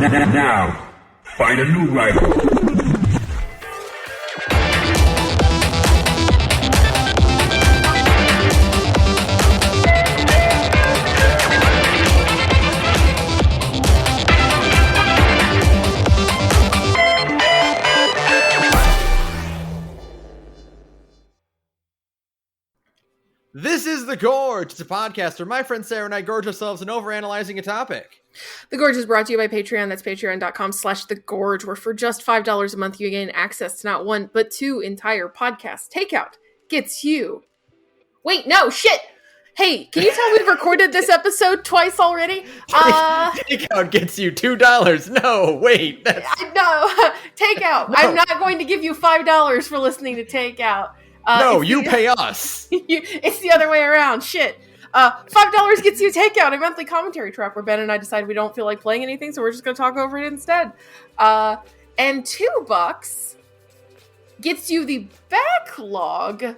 Now, find a new rival. This is The Gorge. It's a podcast where my friend Sara and I gorge ourselves in overanalyzing a topic. The Gorge is brought to you by Patreon. That's patreon.com/thegorge, where for just $5 a month, you gain access to not one, but two entire podcasts. Takeout gets you... Wait, no, shit! Hey, can you tell we've recorded this episode twice already? Takeout gets you $2. No, wait. No, Takeout. No. I'm not going to give you $5 for listening to Takeout. You pay us. It's the other way around. Shit. $5 gets you Takeout, a monthly commentary track where Ben and I decide we don't feel like playing anything, so we're just going to talk over it instead. And $2 gets you the backlog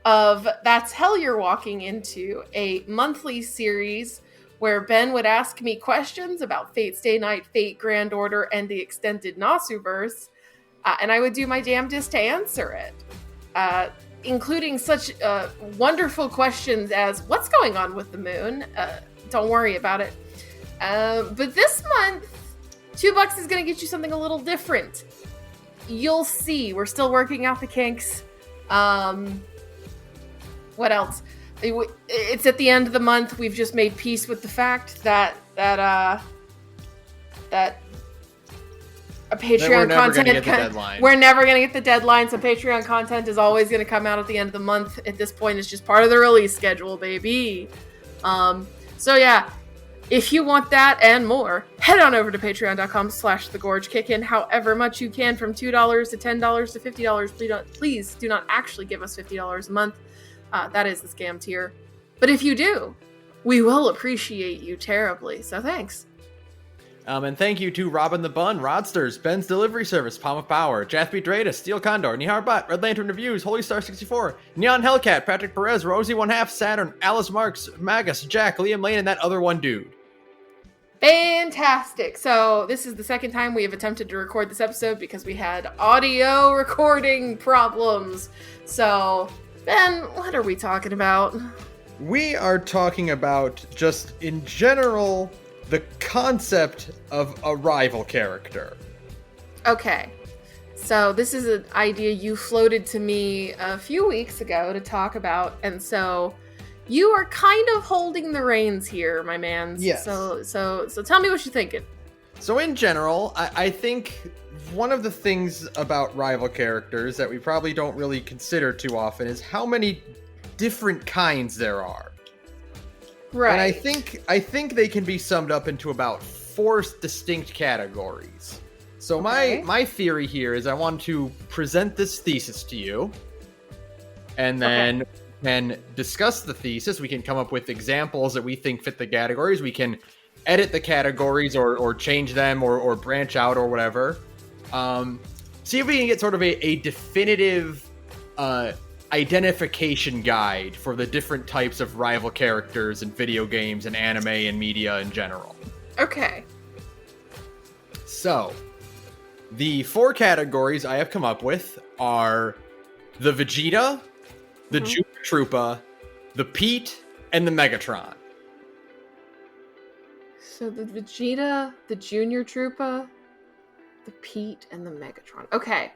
of That's Hell You're Walking Into, a monthly series where Ben would ask me questions about Fate Stay Night, Fate Grand Order, and the extended Nasuverse, and I would do my damnedest to answer it. Including such wonderful questions as, what's going on with the moon? Don't worry about it. But this month, $2 is going to get you something a little different. You'll see. We're still working out the kinks. What else? It's at the end of the month. We've just made peace with the fact that a Patreon content, we're never going to get the deadline, so Patreon content is always going to come out at the end of the month. At this point, it's just part of the release schedule, baby. So yeah, if you want that and more, head on over to patreon.com/thegorge. Kick in however much you can, from $2 to $10 to $50. Please do not actually give us $50 a month. That is the scam tier. But if you do, we will appreciate you terribly, so thanks. And thank you to Robin the Bun, Rodsters, Ben's Delivery Service, Palm of Power, Jathby Drata, Steel Condor, Nihar Butt, Red Lantern Reviews, Holy Star 64, Neon Hellcat, Patrick Perez, Rosie 1/2, Saturn, Alice Marks, Magus, Jack, Liam Lane, and that other one dude. Fantastic. So this is the second time we have attempted to record this episode because we had audio recording problems. So, Ben, what are we talking about? We are talking about, just in general, the concept of a rival character. Okay. So this is an idea you floated to me a few weeks ago to talk about, and so you are kind of holding the reins here, my man. Yes. So tell me what you're thinking. So in general, I think one of the things about rival characters that we probably don't really consider too often is how many different kinds there are. Right. And I think they can be summed up into about 4 distinct categories. So okay. my theory here is I want to present this thesis to you, and then can discuss the thesis. We can come up with examples that we think fit the categories. We can edit the categories or change them or branch out or whatever. See if we can get sort of a definitive identification guide for the different types of rival characters in video games and anime and media in general. Okay. So, the 4 categories I have come up with are the Vegeta, the Junior Troopa, the Pete, and the Megatron. So the Vegeta, the Junior Troopa, the Pete, and the Megatron. Okay.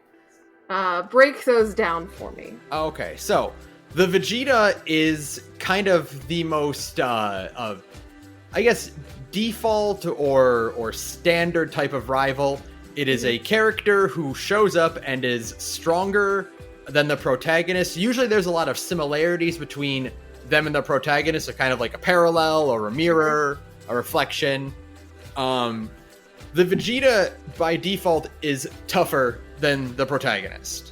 Break those down for me. Okay, so the Vegeta is kind of the most, I guess, default or standard type of rival. It is a character who shows up and is stronger than the protagonist. Usually there's a lot of similarities between them and the protagonist, so kind of like a parallel or a mirror, a reflection. The Vegeta, by default, is tougher than the protagonist.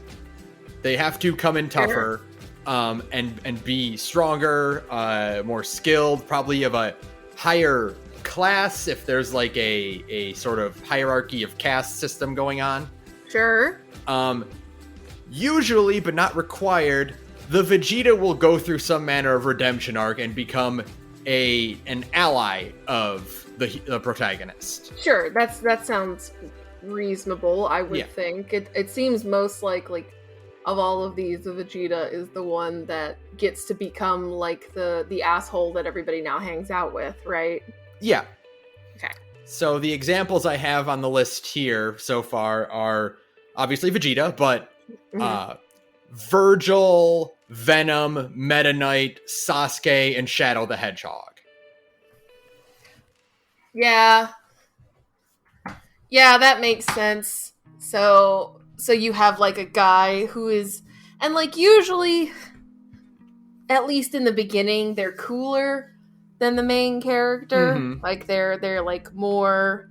They have to come in tougher, and be stronger, more skilled, probably of a higher class if there's like a sort of hierarchy of caste system going on. Sure. Usually, but not required, the Vegeta will go through some manner of redemption arc and become an ally of the protagonist. Sure, that sounds reasonable, I would think. It seems most like of all of these, the Vegeta is the one that gets to become like the asshole that everybody now hangs out with, right? Yeah. Okay. So the examples I have on the list here so far are obviously Vegeta, but Virgil, Venom, Meta Knight, Sasuke, and Shadow the Hedgehog. Yeah, that makes sense. So you have like a guy who is, and like usually, at least in the beginning, they're cooler than the main character. Like they're like more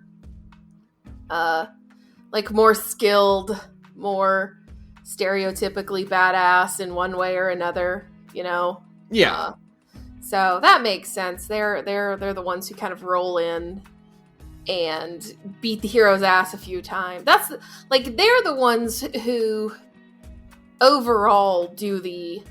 skilled, more stereotypically badass in one way or another, you know? Yeah. So that makes sense. They're the ones who kind of roll in and beat the hero's ass a few times. That's like they're the ones who overall do the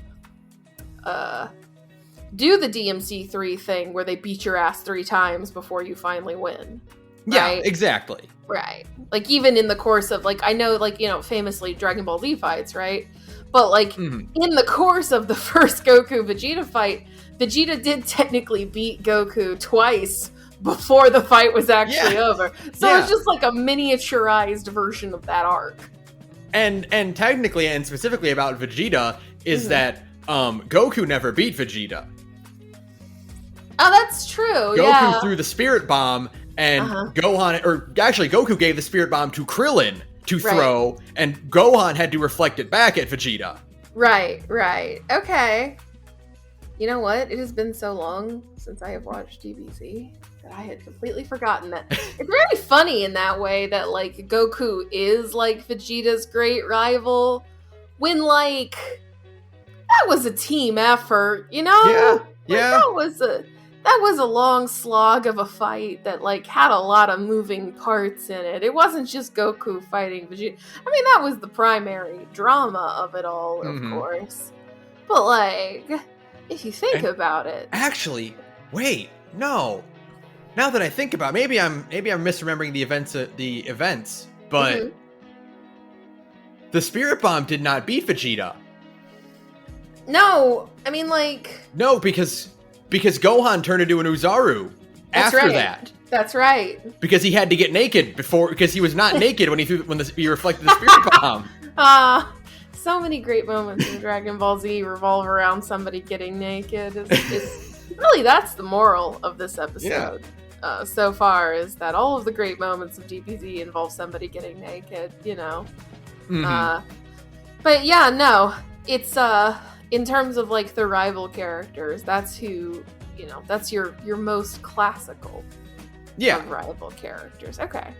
DMC3 thing where they beat your ass 3 times before you finally win. Right? Yeah, exactly. Right. Like even in the course of like I know like, you know, famously Dragon Ball Z fights, right? But like in the course of the first Goku Vegeta fight, Vegeta did technically beat Goku twice before the fight was actually over. So it's just like a miniaturized version of that arc. And technically and specifically about Vegeta is that Goku never beat Vegeta. Oh, that's true. Goku threw the Spirit Bomb and Goku gave the Spirit Bomb to Krillin to throw, and Gohan had to reflect it back at Vegeta. Right. Okay. You know what? It has been so long since I have watched DBZ that I had completely forgotten that. It's very funny in that way that, like, Goku is, like, Vegeta's great rival when, like, that was a team effort, you know? Yeah. That was a long slog of a fight that, like, had a lot of moving parts in it. It wasn't just Goku fighting Vegeta. I mean, that was the primary drama of it all, of course. But, like, if you think about it... Actually, wait, no. Now that I think about it, maybe I'm misremembering the events, but the Spirit Bomb did not beat Vegeta. No, I mean, like... No, because Gohan turned into an Uzaru after that. That's right. Because he had to get naked because he was not naked when he reflected the Spirit Bomb. So many great moments in Dragon Ball Z revolve around somebody getting naked. Really, that's the moral of this episode. So far is that all of the great moments of DBZ involve somebody getting naked, you know. But yeah, no, it's in terms of like the rival characters, that's who, you know, that's your most classical of rival characters. Okay.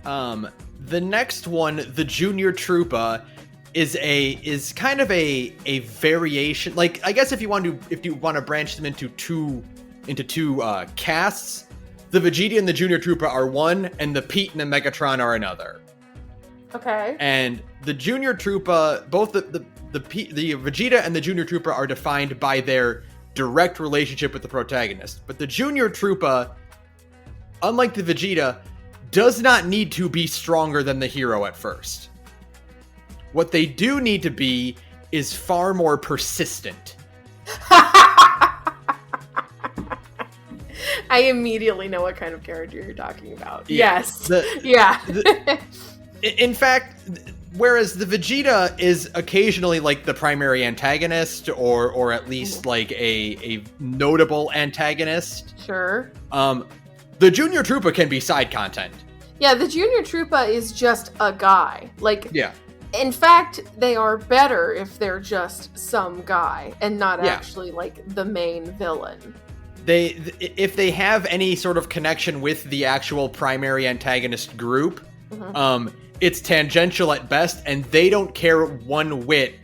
The next one, the Junior Troopa, is kind of a variation. Like, I guess if you want to branch them into two casts, the Vegeta and the Junior Troopa are one, and the Pete and the Megatron are another. Okay. And the Junior Troopa, both the Vegeta and the Junior Troopa are defined by their direct relationship with the protagonist. But the Junior Troopa, unlike the Vegeta, does not need to be stronger than the hero at first. What they do need to be is far more persistent. I immediately know what kind of character you're talking about. Yeah. Yes. In fact, whereas the Vegeta is occasionally like the primary antagonist, or at least like a notable antagonist. Sure. The Junior Troopa can be side content. Yeah, the Junior Troopa is just a guy. Like, yeah. In fact, they are better if they're just some guy and not actually like the main villain. If they have any sort of connection with the actual primary antagonist group, it's tangential at best, and they don't care one whit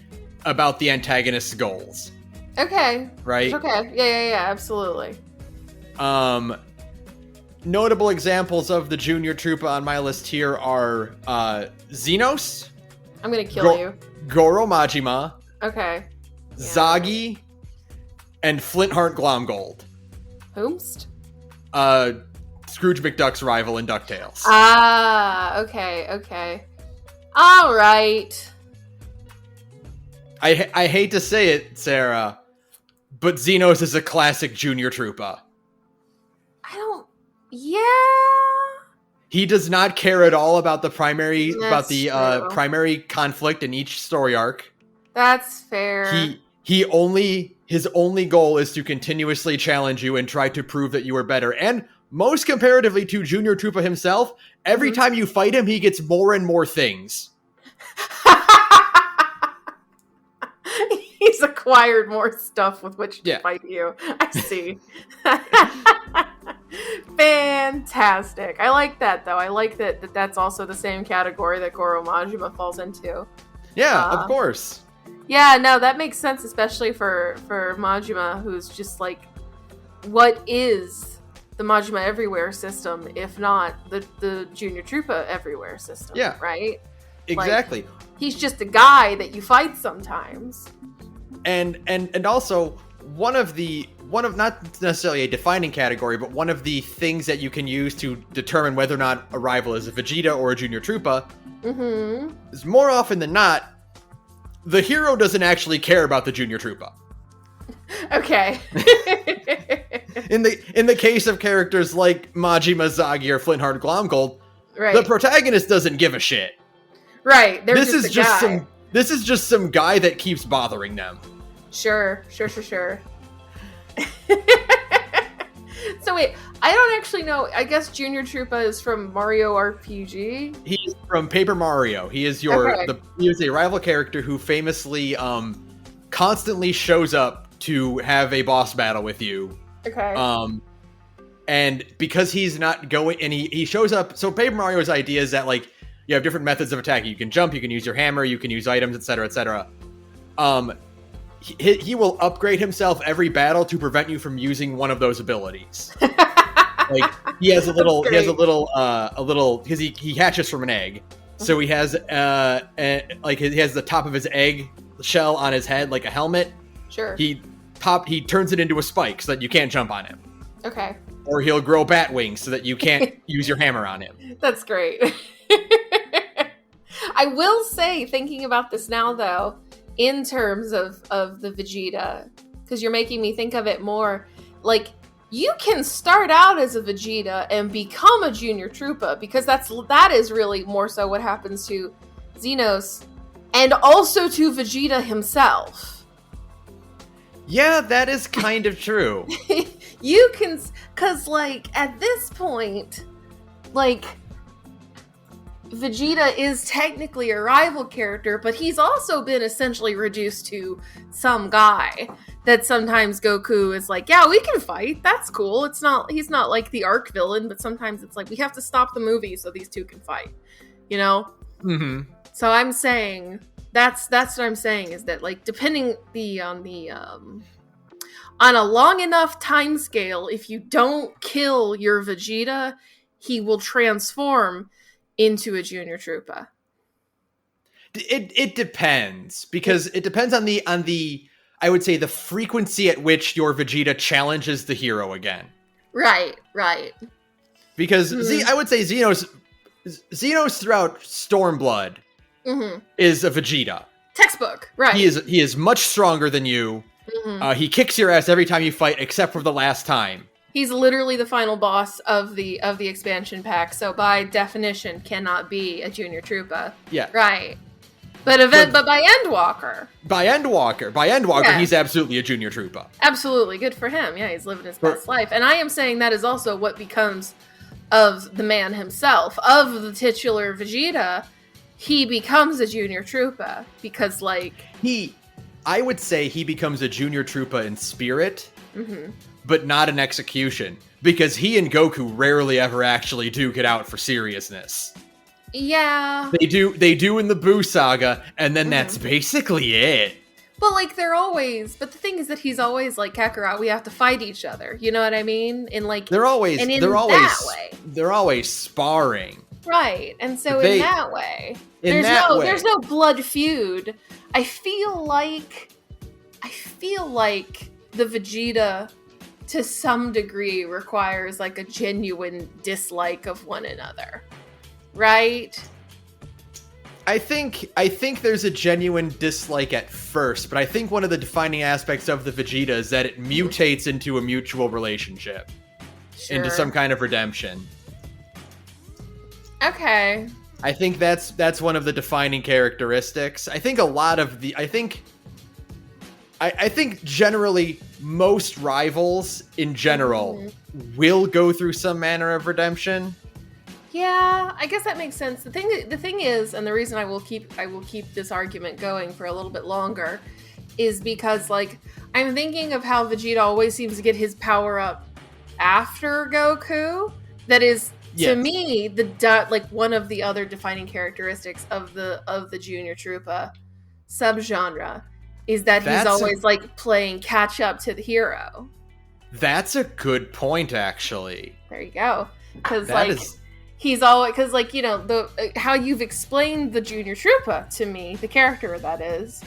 about the antagonist's goals. Okay. Right? Okay. Yeah, absolutely. Notable examples of the Junior Troopa on my list here are Xenos. I'm gonna kill you. Goro Majima. Okay. Zagi. And Flintheart Glomgold. Whomst? Scrooge McDuck's rival in DuckTales. Ah, okay. All right. I hate to say it, Sarah, but Xenos is a classic Junior Troopa. Yeah. He does not care at all about the primary True. primary conflict in each story arc. That's fair. His only goal is to continuously challenge you and try to prove that you are better. And most comparatively to Junior Troopa himself, every time you fight him, he gets more and more things. He's acquired more stuff with which to fight you. I see. Fantastic. I like that, though. I like that's also the same category that Goro Majima falls into. Yeah, of course. Yeah, no, that makes sense, especially for Majima, who's just like, what is the Majima Everywhere system, if not the Junior Troopa Everywhere system? Yeah. Right? Exactly. Like, he's just a guy that you fight sometimes. And also one of not necessarily a defining category, but one of the things that you can use to determine whether or not a rival is a Vegeta or a Junior Troopa is more often than not, the hero doesn't actually care about the Junior Troopa. Okay. in the case of characters like Majima, Zagi, or Flintheart Glomgold, right. The protagonist doesn't give a shit. Right. This is just some guy that keeps bothering them. Sure. So wait, I don't actually know. I guess Junior Troopa is from Mario RPG. He's from Paper Mario. He is he is a rival character who famously constantly shows up to have a boss battle with you. Okay. And because he's not going, and he shows up. So Paper Mario's idea is that like you have different methods of attacking. You can jump, you can use your hammer, you can use items, etc., etc. He will upgrade himself every battle to prevent you from using one of those abilities. Like he has because he hatches from an egg, so he has he has the top of his egg shell on his head like a helmet. Sure. He turns it into a spike so that you can't jump on him. Okay. Or he'll grow bat wings so that you can't use your hammer on him. That's great. I will say, thinking about this now though, in terms of the Vegeta, because you're making me think of it more, like, you can start out as a Vegeta and become a Junior Troopa, because that is really more so what happens to Xenos, and also to Vegeta himself. Yeah, that is kind of true. You can, because, like, at this point, like, Vegeta is technically a rival character, but he's also been essentially reduced to some guy that sometimes Goku is like, yeah, we can fight. That's cool. He's not like the arc villain, but sometimes it's like, we have to stop the movie so these two can fight, you know? Mm-hmm. So I'm saying, that's what I'm saying, is that, like, depending on a long enough time scale, if you don't kill your Vegeta, he will transform into a Junior Troopa. It depends, because it depends on the I would say the frequency at which your Vegeta challenges the hero again. Right. Because I would say Xenos throughout Stormblood is a Vegeta. Textbook, right? He is much stronger than you. He kicks your ass every time you fight, except for the last time. He's literally the final boss of the expansion pack, so by definition cannot be a Junior Troopa. Yeah. Right. But by Endwalker. By Endwalker, Yeah. He's absolutely a Junior Troopa. Absolutely. Good for him. Yeah, he's living his best life. And I am saying that is also what becomes of the man himself, of the titular Vegeta. He becomes a Junior Troopa because, like... I would say he becomes a Junior Troopa in spirit, but not in execution, because he and Goku rarely ever actually duke it out for seriousness. Yeah. They do in the Buu saga, and then that's basically it. But, like, but the thing is that he's always like, Kakarot, we have to fight each other. You know what I mean? And, like, they're always sparring. Right. And so that way, there's no blood feud. I feel like the Vegeta to some degree requires like a genuine dislike of one another, right? I think there's a genuine dislike at first, but I think one of the defining aspects of the Vegeta is that it mutates into a mutual relationship, into some kind of redemption. Okay. I think that's one of the defining characteristics. I think a lot of the I think generally most rivals in general will go through some manner of redemption. Yeah, I guess that makes sense. The thing is, and the reason I will keep this argument going for a little bit longer is because, like, I'm thinking of how Vegeta always seems to get his power up after Goku. That is, to me, like one of the other defining characteristics of the Junior Troopa subgenre is that he's always like playing catch up to the hero. That's a good point, actually. There you go. Because he's always, because, like, you know, the how you've explained the Junior Troopa to me, the character that is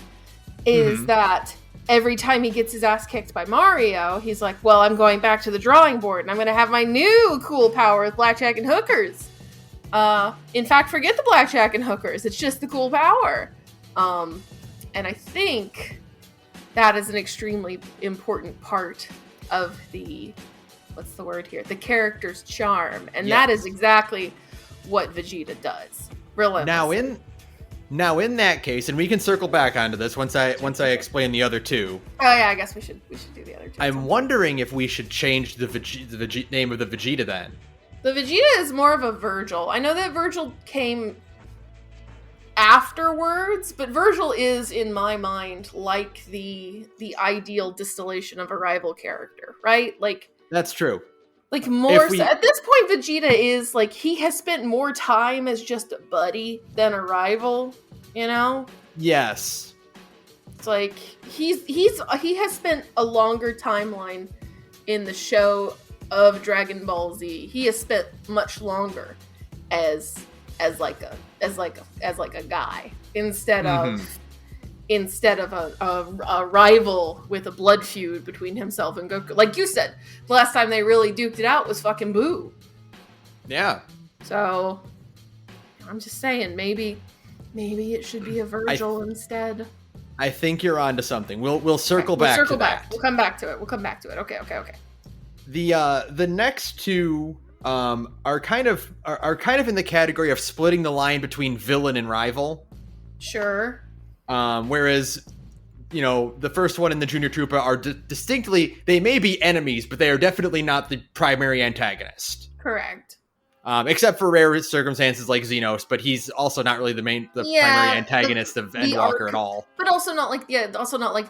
that every time he gets his ass kicked by Mario, he's like, well, I'm going back to the drawing board, and I'm going to have my new cool power with blackjack and hookers. In fact, forget the blackjack and hookers. It's just the cool power. And I think that is an extremely important part of the... what's the word here? The character's charm. And that is exactly what Vegeta does. Relentlessly. Now in that case, and we can circle back onto this once I explain the other two. Oh yeah, I guess we should do the other two. I'm wondering if we should change the name of the Vegeta then. The Vegeta is more of a Virgil. I know that Virgil came afterwards, but Virgil is, in my mind, like the ideal distillation of a rival character, right? Like, that's true. Like, more so, at this point, Vegeta is, like, he has spent more time as just a buddy than a rival, you know? Yes. It's like, he has spent a longer timeline in the show of Dragon Ball Z. He has spent much longer as like a guy instead of a rival with a blood feud between himself and Goku. Like you said, the last time they really duked it out was fucking Boo. Yeah. So I'm just saying, maybe it should be a Virgil instead. I think you're onto something. We'll circle back. We'll circle back. We'll come back to it. Okay. The next two are kind of in the category of splitting the line between villain and rival. Sure. Whereas, you know, the first one and the Junior Troopa are distinctly, they may be enemies, but they are definitely not the primary antagonist. Correct. Except for rare circumstances like Xenos, but he's also not really the primary antagonist of Endwalker at all. But also not like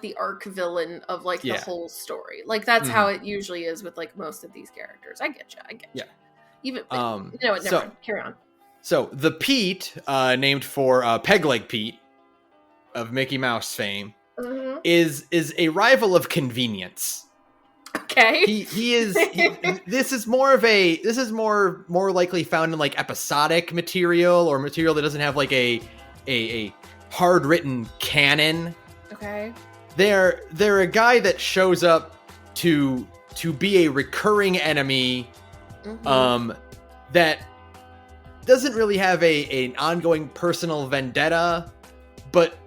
the arc villain of like the whole story. Like that's how it usually is with like most of these characters. I get you. Yeah. Even never mind. Carry on. So the Pete, named for Peg-Leg Pete of Mickey Mouse fame, is a rival of convenience. Okay. This is more likely found in like episodic material or material that doesn't have like a hard written canon. Okay. They're a guy that shows up to be a recurring enemy that doesn't really have an ongoing personal vendetta, but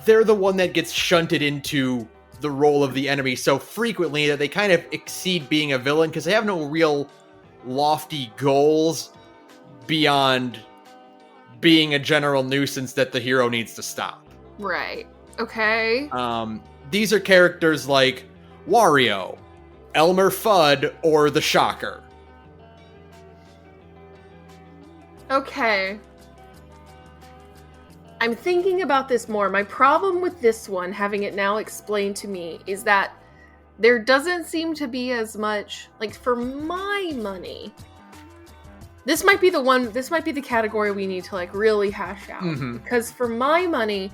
they're the one that gets shunted into the role of the enemy so frequently that they kind of exceed being a villain because they have no real lofty goals beyond being a general nuisance that the hero needs to stop. Right. Okay. These are characters like Wario, Elmer Fudd, or the Shocker. Okay. I'm thinking about this more. My problem with this one, having it now explained to me, is that there doesn't seem to be as much, like, for my money. This might be the category we need to, like, really hash out. Because for my money,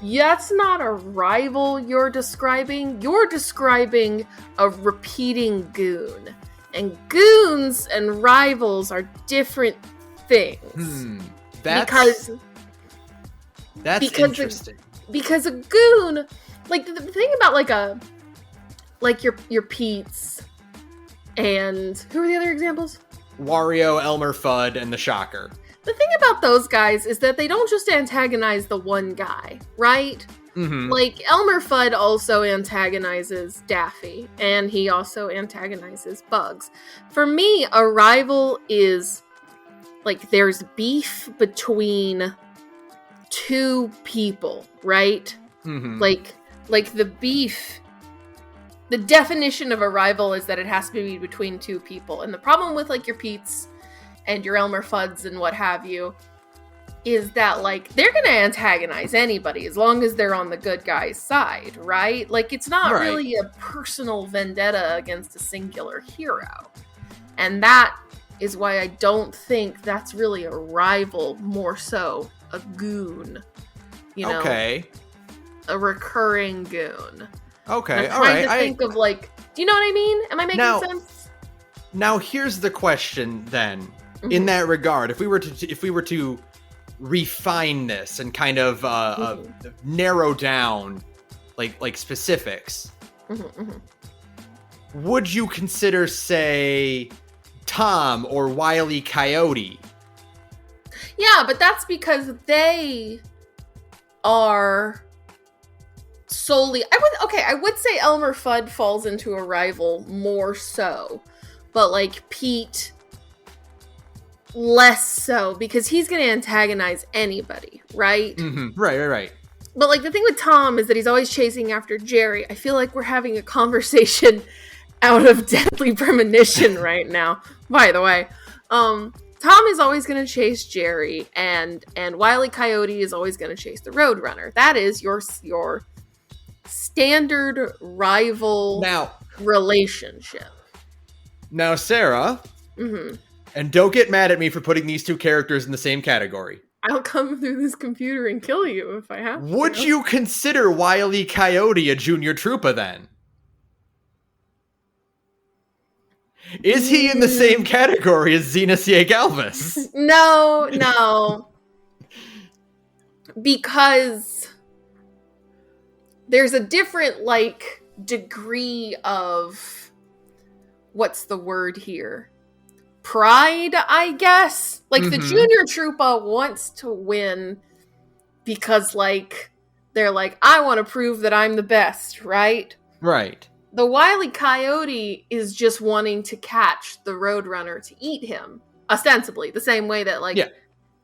that's not a rival you're describing. You're describing a repeating goon. And goons and rivals are different things. That's interesting. Because a goon, like the thing about like your Pete's and who are the other examples? Wario, Elmer Fudd, and the Shocker. The thing about those guys is that they don't just antagonize the one guy, right? Mm-hmm. Like, Elmer Fudd also antagonizes Daffy, and he also antagonizes Bugs. For me, a rival is, like, there's beef between two people, right? Mm-hmm. Like the beef, the definition of a rival is that it has to be between two people. And the problem with, like, your Pete's and your Elmer Fudds and what have you is that, like, they're gonna antagonize anybody as long as they're on the good guy's side, right? Like, it's not really a personal vendetta against a singular hero. And that is why I don't think that's really a rival, more so a goon. You know? Okay. A recurring goon. Okay, I'm trying to think of, like, do you know what I mean? Am I making sense? Now, here's the question then. In that regard, if we were to refine this and kind of narrow down like specifics, would you consider, say, Tom or Wile E. Coyote? Yeah, but that's because they are solely. I would say Elmer Fudd falls into a rival more so, but, like, Pete, less so, because he's going to antagonize anybody, right? Mm-hmm. Right. But, like, the thing with Tom is that he's always chasing after Jerry. I feel like we're having a conversation out of Deadly Premonition right now, by the way. Tom is always going to chase Jerry, and Wile E. Coyote is always going to chase the Roadrunner. That is your standard rival relationship. Now, Sarah, and don't get mad at me for putting these two characters in the same category. I'll come through this computer and kill you if I have to. Would you consider Wile E. Coyote a junior trooper then? Is he in the same category as Xena C.A. Galvis? No. Because there's a different, like, degree of, what's the word here? Pride, I guess. Like, the junior trooper wants to win because, like, they're like, I want to prove that I'm the best, right? Right. The Wile E. Coyote is just wanting to catch the Roadrunner to eat him, ostensibly, the same way that, like,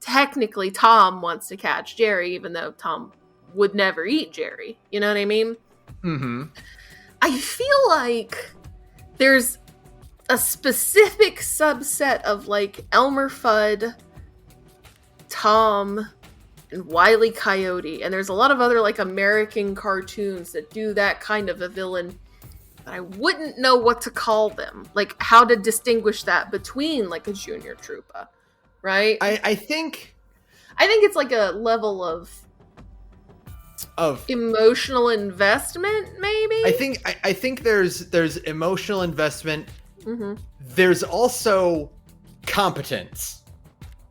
technically Tom wants to catch Jerry, even though Tom would never eat Jerry. You know what I mean? Mm-hmm. I feel like there's a specific subset of, like, Elmer Fudd, Tom, and Wile E. Coyote, and there's a lot of other, like, American cartoons that do that kind of a villain, but I wouldn't know what to call them. Like, how to distinguish that between, like, a junior trooper, right? I think it's like a level of emotional investment, maybe? I think there's emotional investment. Mm-hmm. There's also competence.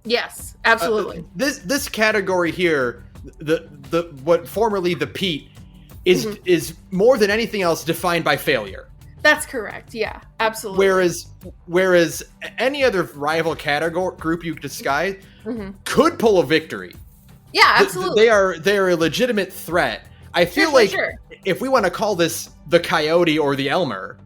Yes, absolutely. This category here, the what formerly the Pete, is more than anything else defined by failure. That's correct. Yeah, absolutely. Whereas any other rival category group you disguise could pull a victory. Yeah, absolutely. They are a legitimate threat. I feel like if we want to call this the Coyote or the Elmer.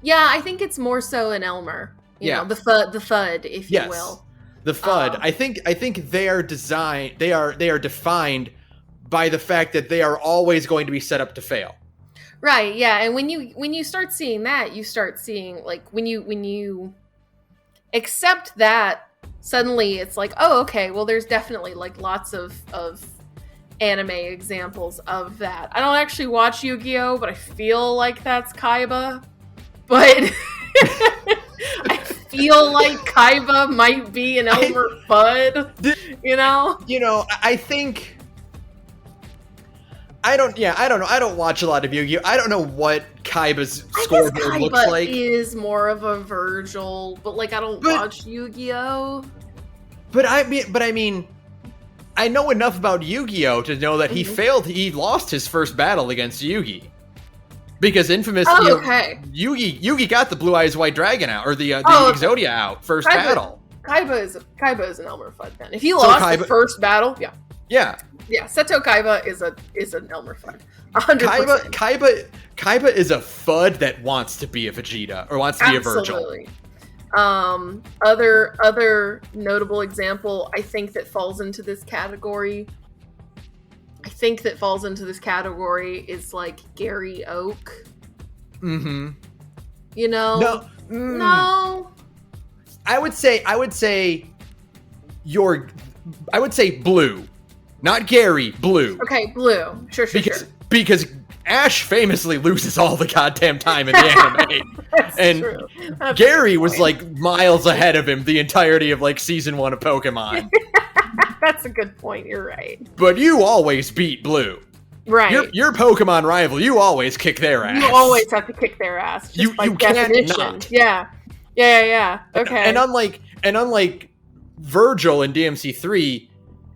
Yeah, I think it's more so an Elmer. You know, the Fudd, if you will. The Fudd. I think they are defined by the fact that they are always going to be set up to fail. Right, yeah. And when you start seeing that, you start seeing, like, when you accept that, suddenly it's like, oh, okay, well, there's definitely, like, lots of anime examples of that. I don't actually watch Yu-Gi-Oh, but I feel like that's Kaiba. But I feel like Kaiba might be an Elmer Fudd, you know? You know, I think... I don't know. I don't watch a lot of Yu-Gi-Oh! I don't know what Kaiba's scoreboard looks like. Kaiba is more of a Virgil, but, like, I don't watch Yu-Gi-Oh! But I mean, I know enough about Yu-Gi-Oh! To know that he lost his first battle against Yugi. Because Infamous, Oh, okay. Yugi got the Blue Eyes White Dragon out, or the Exodia out first Kaiba- battle. Kaiba is an Elmer Fudd then. If he lost the first battle, yeah. Yeah. Yeah, Seto Kaiba is an Elmer Fudd. 100%. Kaiba is a Fudd that wants to be a Vegeta or wants to be a Virgil. Absolutely. Other notable example I think that falls into this category. Is like Gary Oak. Mm-hmm. You know? No. I would say Blue. Not Gary, Blue. Okay, Blue. Sure. Because Ash famously loses all the goddamn time in the anime. And true. Gary was like miles ahead of him the entirety of like season 1 of Pokemon. That's a good point. You're right. But you always beat Blue. Right. Your Pokemon rival, you always kick their ass. You always have to kick their ass. Just by definition. Can't not. Yeah. Okay. And unlike Virgil in DMC3,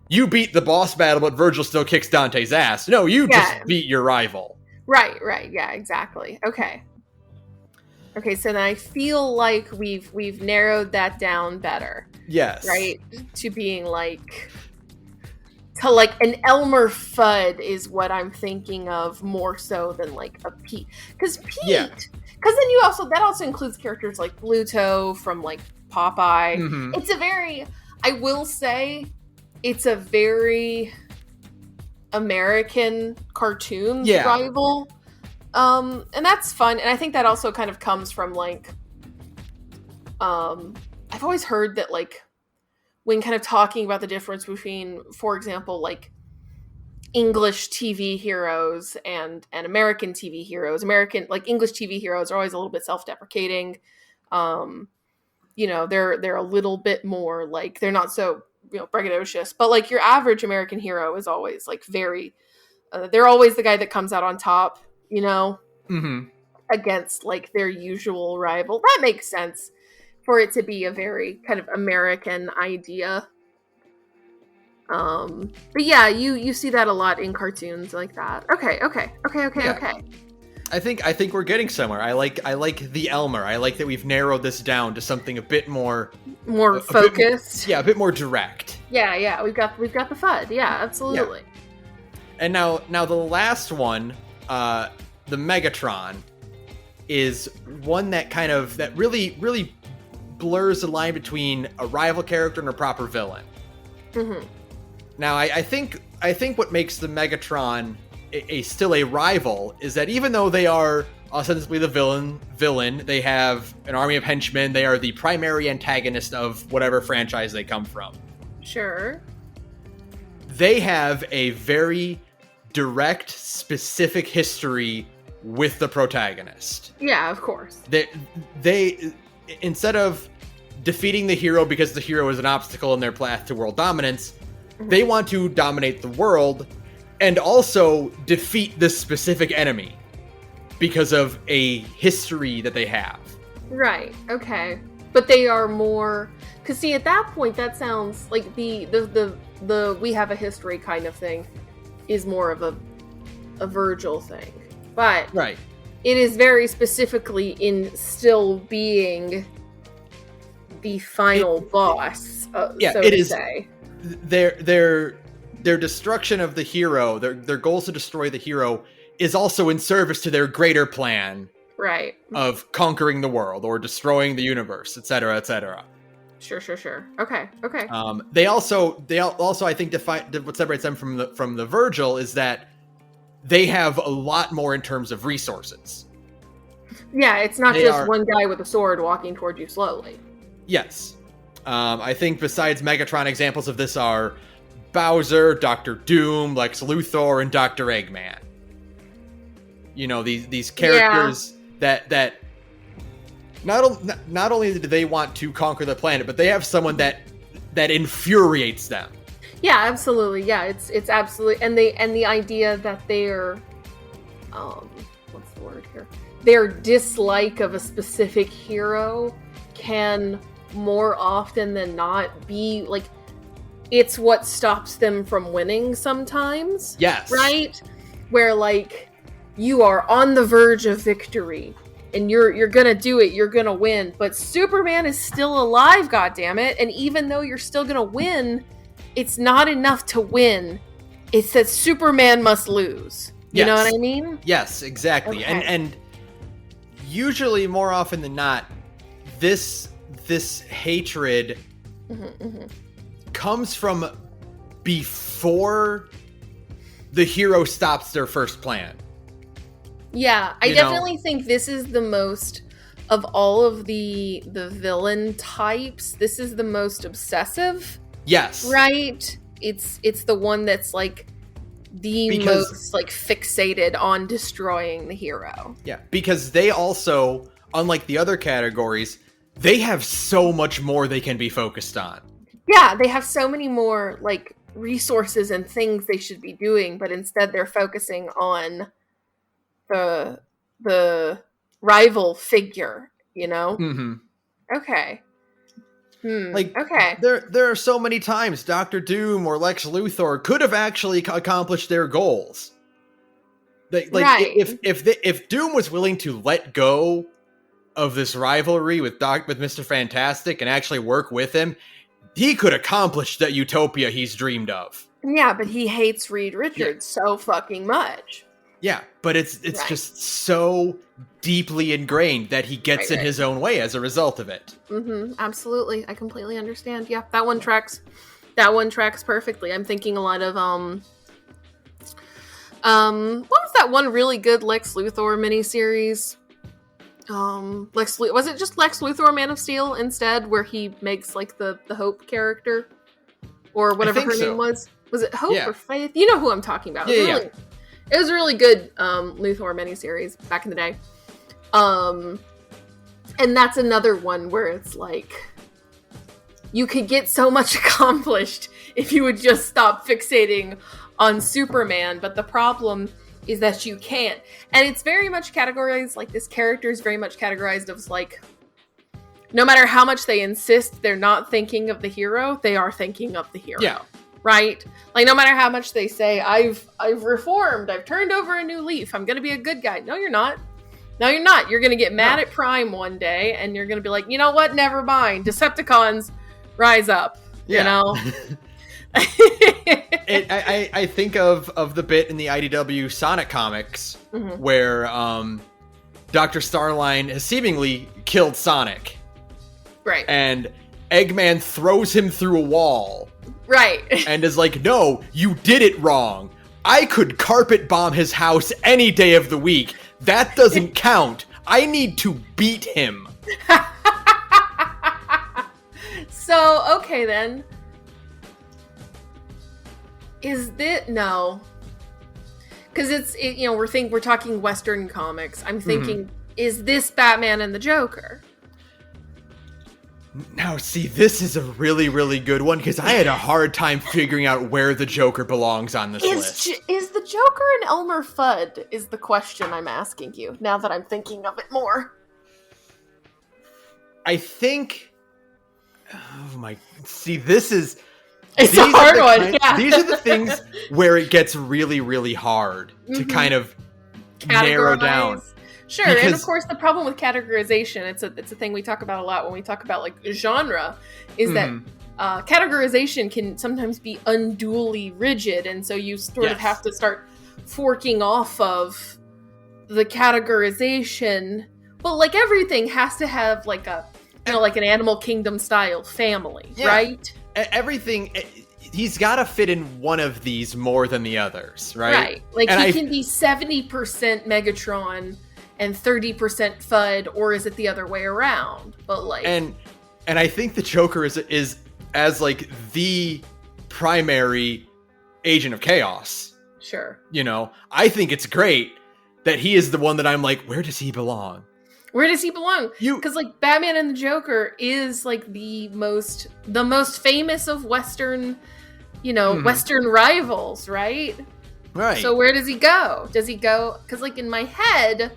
you beat the boss battle, but Virgil still kicks Dante's ass. No, you just beat your rival. Right. Yeah, exactly. Okay, so then I feel like we've narrowed that down better. Yes. Right? To being an Elmer Fudd is what I'm thinking of more so than like a Pete. Because then that also includes characters like Bluto from like Popeye. Mm-hmm. It's a very American cartoon rival. And that's fun. And I think that also kind of comes from like, I've always heard that like when kind of talking about the difference between, for example, like English TV heroes and American TV heroes, English TV heroes are always a little bit self-deprecating. They're a little bit more like, they're not so, braggadocious, but like your average American hero is always like very, they're always the guy that comes out on top, mm-hmm. against like their usual rival. That makes sense for it to be a very kind of American idea. But yeah, you see that a lot in cartoons like that. Okay. I think we're getting somewhere. I like the Elmer. I like that we've narrowed this down to something a bit more focused. A bit more direct. Yeah. We've got the FUD. Yeah, absolutely. Yeah. And now the last one, the Megatron, is one that really blurs the line between a rival character and a proper villain. Mm-hmm. Now, I think what makes the Megatron still a rival is that even though they are ostensibly the villain, they have an army of henchmen. They are the primary antagonist of whatever franchise they come from. Sure. They have a very direct, specific history with the protagonist. Yeah, of course. They instead of defeating the hero because the hero is an obstacle in their path to world dominance, mm-hmm. they want to dominate the world and also defeat this specific enemy because of a history that they have. Right. Okay. But they are more, because see, at that point, that sounds like the we have a history kind of thing is more of a Virgil thing. But right. It is very specifically in still being the final boss. It is. Say. Their destruction of the hero, their goals to destroy the hero, is also in service to their greater plan, right? Of conquering the world or destroying the universe, etc., etc. Sure. Okay. They also I think define what separates them from the Virgil is that they have a lot more in terms of resources. Yeah, it's not just one guy with a sword walking towards you slowly. Yes. I think besides Megatron, examples of this are Bowser, Dr. Doom, Lex Luthor, and Dr. Eggman. These characters that not only do they want to conquer the planet, but they have someone that infuriates them. Yeah, absolutely. Yeah, it's absolutely, and the idea that they're, what's the word here? Their dislike of a specific hero can more often than not be like, it's what stops them from winning sometimes. Yes. Right? Where like, you are on the verge of victory. And you're gonna do it, you're gonna win. But Superman is still alive, goddammit. And even though you're still gonna win, it's not enough to win. It's that Superman must lose. You know what I mean? Yes, exactly. Okay. And usually, more often than not, this hatred comes from before the hero stops their first plan. Yeah, I definitely think this is the most of all of the villain types. This is the most obsessive. Yes. Right? It's the one that's like most like fixated on destroying the hero. Yeah, because they also, unlike the other categories, they have so much more they can be focused on. Yeah, they have so many more like resources and things they should be doing, but instead they're focusing on the rival figure, you know? Mm-hmm. Okay. Okay. There are so many times Dr. Doom or Lex Luthor could have actually accomplished their goals. If Doom was willing to let go of this rivalry with Mr. Fantastic and actually work with him, he could accomplish that utopia he's dreamed of. Yeah, but he hates Reed Richards so fucking much. Yeah, but it's just so deeply ingrained that he gets in his own way as a result of it. Mm-hmm. Absolutely. I completely understand. Yeah, that one tracks. That one tracks perfectly. I'm thinking a lot of what was that one really good Lex Luthor miniseries? Was it just Lex Luthor Man of Steel instead, where he makes like the Hope character? Or whatever her name was. Was it Hope or Faith? You know who I'm talking about. It was a really good Luthor miniseries back in the day. And that's another one where it's like, you could get so much accomplished if you would just stop fixating on Superman, but the problem is that you can't. And it's very much categorized, like this character is very much categorized as like, no matter how much they insist they're not thinking of the hero, they are thinking of the hero. Yeah. Right? Like, no matter how much they say, I've reformed, I've turned over a new leaf, I'm gonna be a good guy. No, you're not. No, you're not. You're gonna get mad at Prime one day, and you're gonna be like, you know what? Never mind. Decepticons, rise up. Yeah. You know? I think of the bit in the IDW Sonic comics where Dr. Starline has seemingly killed Sonic. Right. And Eggman throws him through a wall. Right. And is like, no, you did it wrong. I could carpet bomb his house any day of the week. That doesn't count. I need to beat him. So, okay then. Is this... No. Because we're talking Western comics. I'm thinking, is this Batman and the Joker? Now, see, this is a really, really good one, because I had a hard time figuring out where the Joker belongs on this list. Is the Joker an Elmer Fudd, is the question I'm asking you, now that I'm thinking of it more. I think... Oh my... See, this is... It's a hard one, yeah. These are the things where it gets really, really hard to kind of narrow down. Sure, and of course the problem with categorization, it's a thing we talk about a lot when we talk about like genre, is that categorization can sometimes be unduly rigid, and so you sort of have to start forking off of the categorization. But like everything has to have like a, like an Animal Kingdom style family, right? Everything, he's got to fit in one of these more than the others, right? Right, like he can be 70% Megatron and 30% FUD, or is it the other way around? But like, and I think the Joker is as like the primary agent of chaos. Sure. I think it's great that he is the one that I'm like, where does he belong? Where does he belong? Because like Batman and the Joker is like the most famous of Western, Western rivals, right? Right. So where does he go? Does he go? Because like in my head,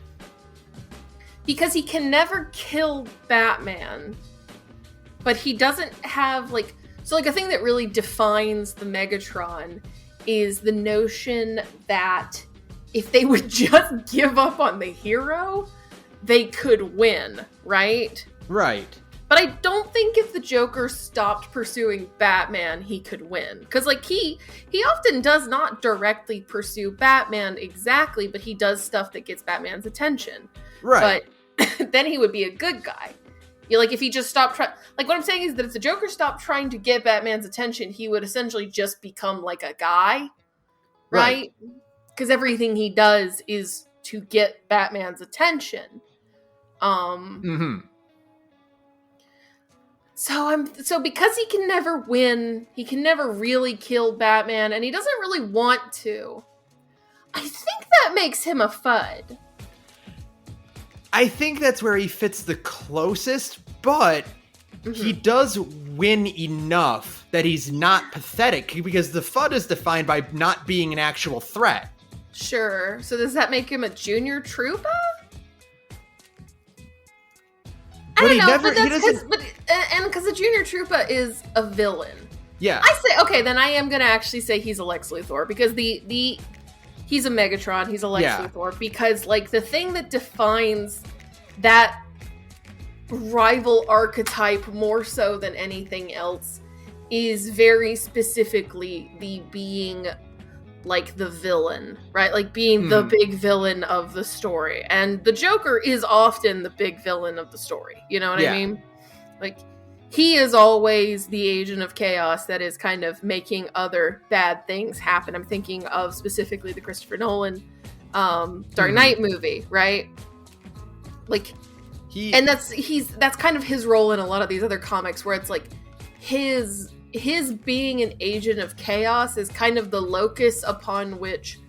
because he can never kill Batman, but he doesn't have like, so like a thing that really defines the Megatron is the notion that if they would just give up on the hero, they could win, right? Right. But I don't think if the Joker stopped pursuing Batman, he could win. Because, like, he often does not directly pursue Batman exactly, but he does stuff that gets Batman's attention. Right. But then he would be a good guy. Like, if he just stopped trying... Like, what I'm saying is that if the Joker stopped trying to get Batman's attention, he would essentially just become, like, a guy. Right? Because everything he does is to get Batman's attention. So because he can never win, he can never really kill Batman, and he doesn't really want to, I think that makes him a FUD. I think that's where he fits the closest, but he does win enough that he's not pathetic, because the FUD is defined by not being an actual threat. Sure. So does that make him a junior trooper? I don't know, but that's because the Junior Troopa is a villain. Yeah. I say, okay, then I am going to actually say he's a Lex Luthor, because he's a Megatron, he's a Lex Luthor, because, like, the thing that defines that rival archetype more so than anything else is very specifically the being, like, the villain, right? Like, being the big villain of the story. And the Joker is often the big villain of the story. You know what I mean? Like, he is always the agent of chaos that is kind of making other bad things happen. I'm thinking of specifically the Christopher Nolan Dark Knight movie, right? Like, that's kind of his role in a lot of these other comics, where it's like his being an agent of chaos is kind of the locus upon which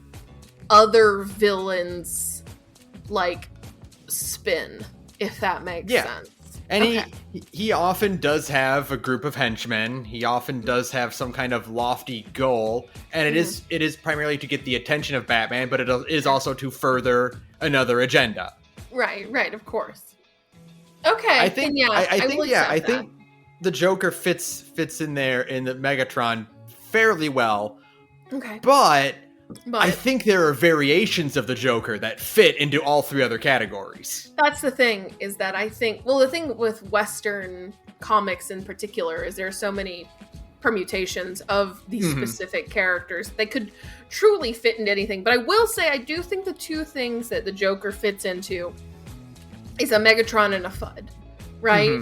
other villains, like, spin, if that makes sense. And he often does have a group of henchmen. He often does have some kind of lofty goal, and it is primarily to get the attention of Batman, but it is also to further another agenda. Right, of course. Okay, I think the Joker fits in there in the Megatron fairly well. Okay. But I think there are variations of the Joker that fit into all three other categories. That's the thing, is that I think, well, the thing with Western comics in particular is there are so many permutations of these specific characters. They could truly fit into anything. But I will say, I do think the two things that the Joker fits into is a Megatron and a FUD, right?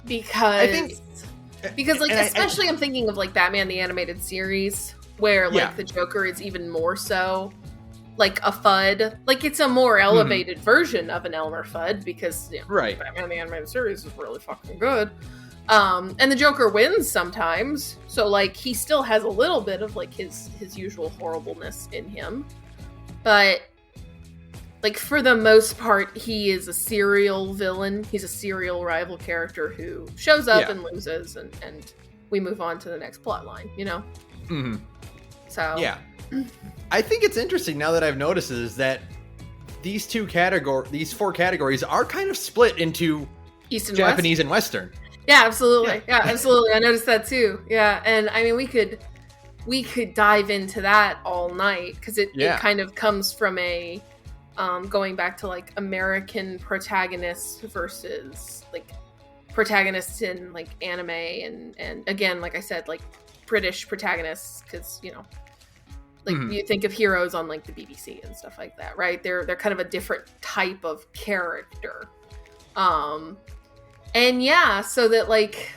Because like, especially I'm thinking of, like, Batman the Animated Series, where, like, the Joker is even more so like a FUD. Like, it's a more elevated version of an Elmer FUD, because, you know, Batman the Animated Series is really fucking good. And the Joker wins sometimes, so, like, he still has a little bit of, like, his usual horribleness in him. But, like, for the most part, he is a serial villain. He's a serial rival character who shows up and loses, and we move on to the next plot line, you know? So. Yeah. I think it's interesting, now that I've noticed, is that these four categories are kind of split into East and Japanese West? and Western. Yeah, absolutely. Yeah, absolutely. I noticed that too. Yeah, and I mean, we could dive into that all night, because it kind of comes from a going back to, like, American protagonists versus, like, protagonists in, like, anime, and again, like I said, like, British protagonists, because, you know, like, you think of heroes on, like, the BBC and stuff like that, right? They're kind of a different type of character. And yeah, so that, like,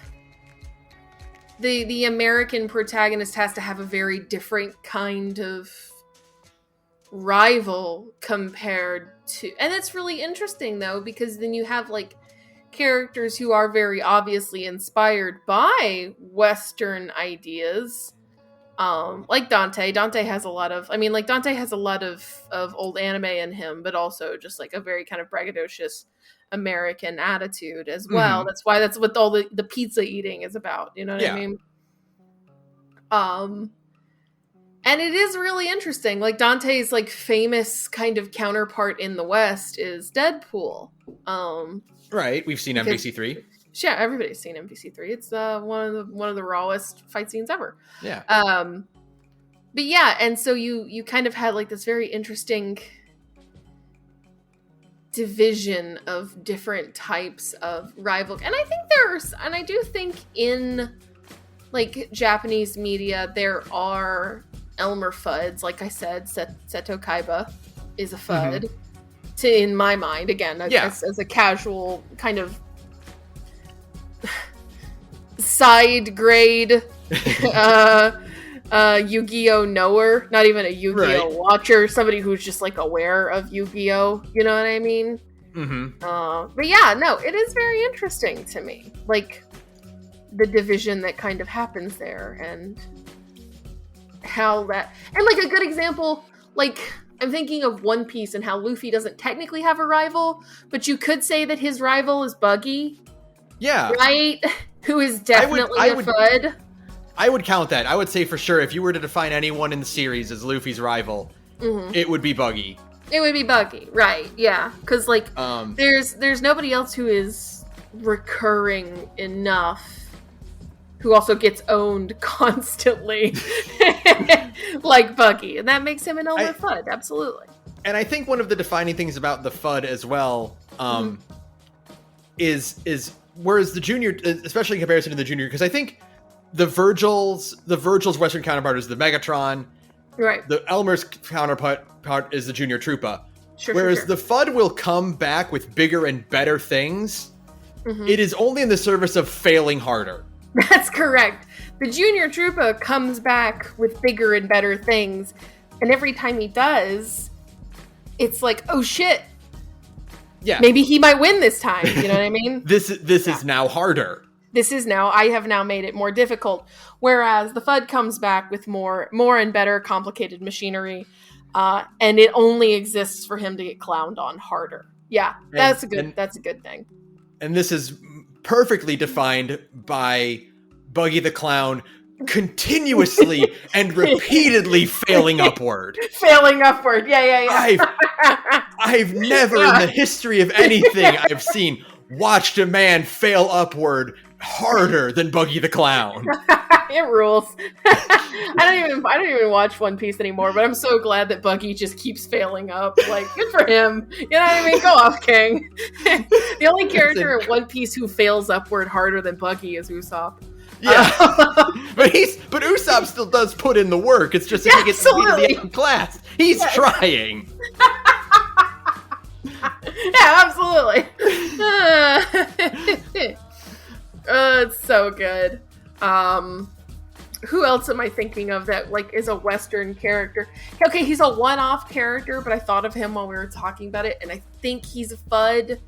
the American protagonist has to have a very different kind of rival compared to, and it's really interesting though, because then you have, like, characters who are very obviously inspired by Western ideas, like Dante. Dante has a lot of old anime in him, but also just, like, a very kind of braggadocious American attitude as well. That's what all the pizza eating is about, you know what I mean? And it is really interesting. Like, Dante's, like, famous kind of counterpart in the West is Deadpool. Right, we've seen MVC3. Yeah, everybody's seen MVC3. It's one of the rawest fight scenes ever. Yeah. But yeah, and so you kind of had like this very interesting division of different types of rival. And I do think in like Japanese media there are Elmer Fuds. Like I said, Seto Kaiba is a Fud. In my mind, again, as a casual kind of side grade Yu-Gi-Oh knower, not even a Yu-Gi-Oh watcher, somebody who's just like aware of Yu-Gi-Oh, you know what I mean? But yeah, no, it is very interesting to me, like the division that kind of happens there, and how that, and like a good example, like I'm thinking of One Piece and how Luffy doesn't technically have a rival, but you could say that his rival is Buggy. Yeah. Right? Who is definitely a Fud. I would count that. I would say for sure, if you were to define anyone in the series as Luffy's rival, it would be Buggy. It would be Buggy, right? Yeah, because like there's nobody else who is recurring enough, who also gets owned constantly, like Buggy, and that makes him an Elmer Fudd, absolutely. And I think one of the defining things about the Fudd as well, is whereas the Junior, especially in comparison to the Junior, because I think the Virgil's Western counterpart is the Megatron. Right. The Elmer's counterpart is the Junior Troopa. Whereas the Fudd will come back with bigger and better things. It is only in the service of failing harder. That's correct. The Junior Troopa comes back with bigger and better things, and every time he does, it's like, oh shit. Yeah. Maybe he might win this time. You know what I mean? This is now harder. I have now made it more difficult. Whereas the Fudd comes back with more and better complicated machinery, and it only exists for him to get clowned on harder. Yeah, that's a good thing. And this is perfectly defined by Buggy the Clown continuously and repeatedly failing upward. Yeah. I've never in the history of anything I've seen watched a man fail upward harder than Buggy the Clown. It rules. I don't even watch One Piece anymore, but I'm so glad that Buggy just keeps failing up. Like, good for him. You know what I mean? Go off, King. The only character in One Piece who fails upward harder than Buggy is Usopp. Yeah. but Usopp still does put in the work. It's just that he gets to the end class. He's trying. Yeah, absolutely. It's so good. Who else am I thinking of that like is a Western character? Okay, he's a one-off character, but I thought of him while we were talking about it, and I think he's a Fud.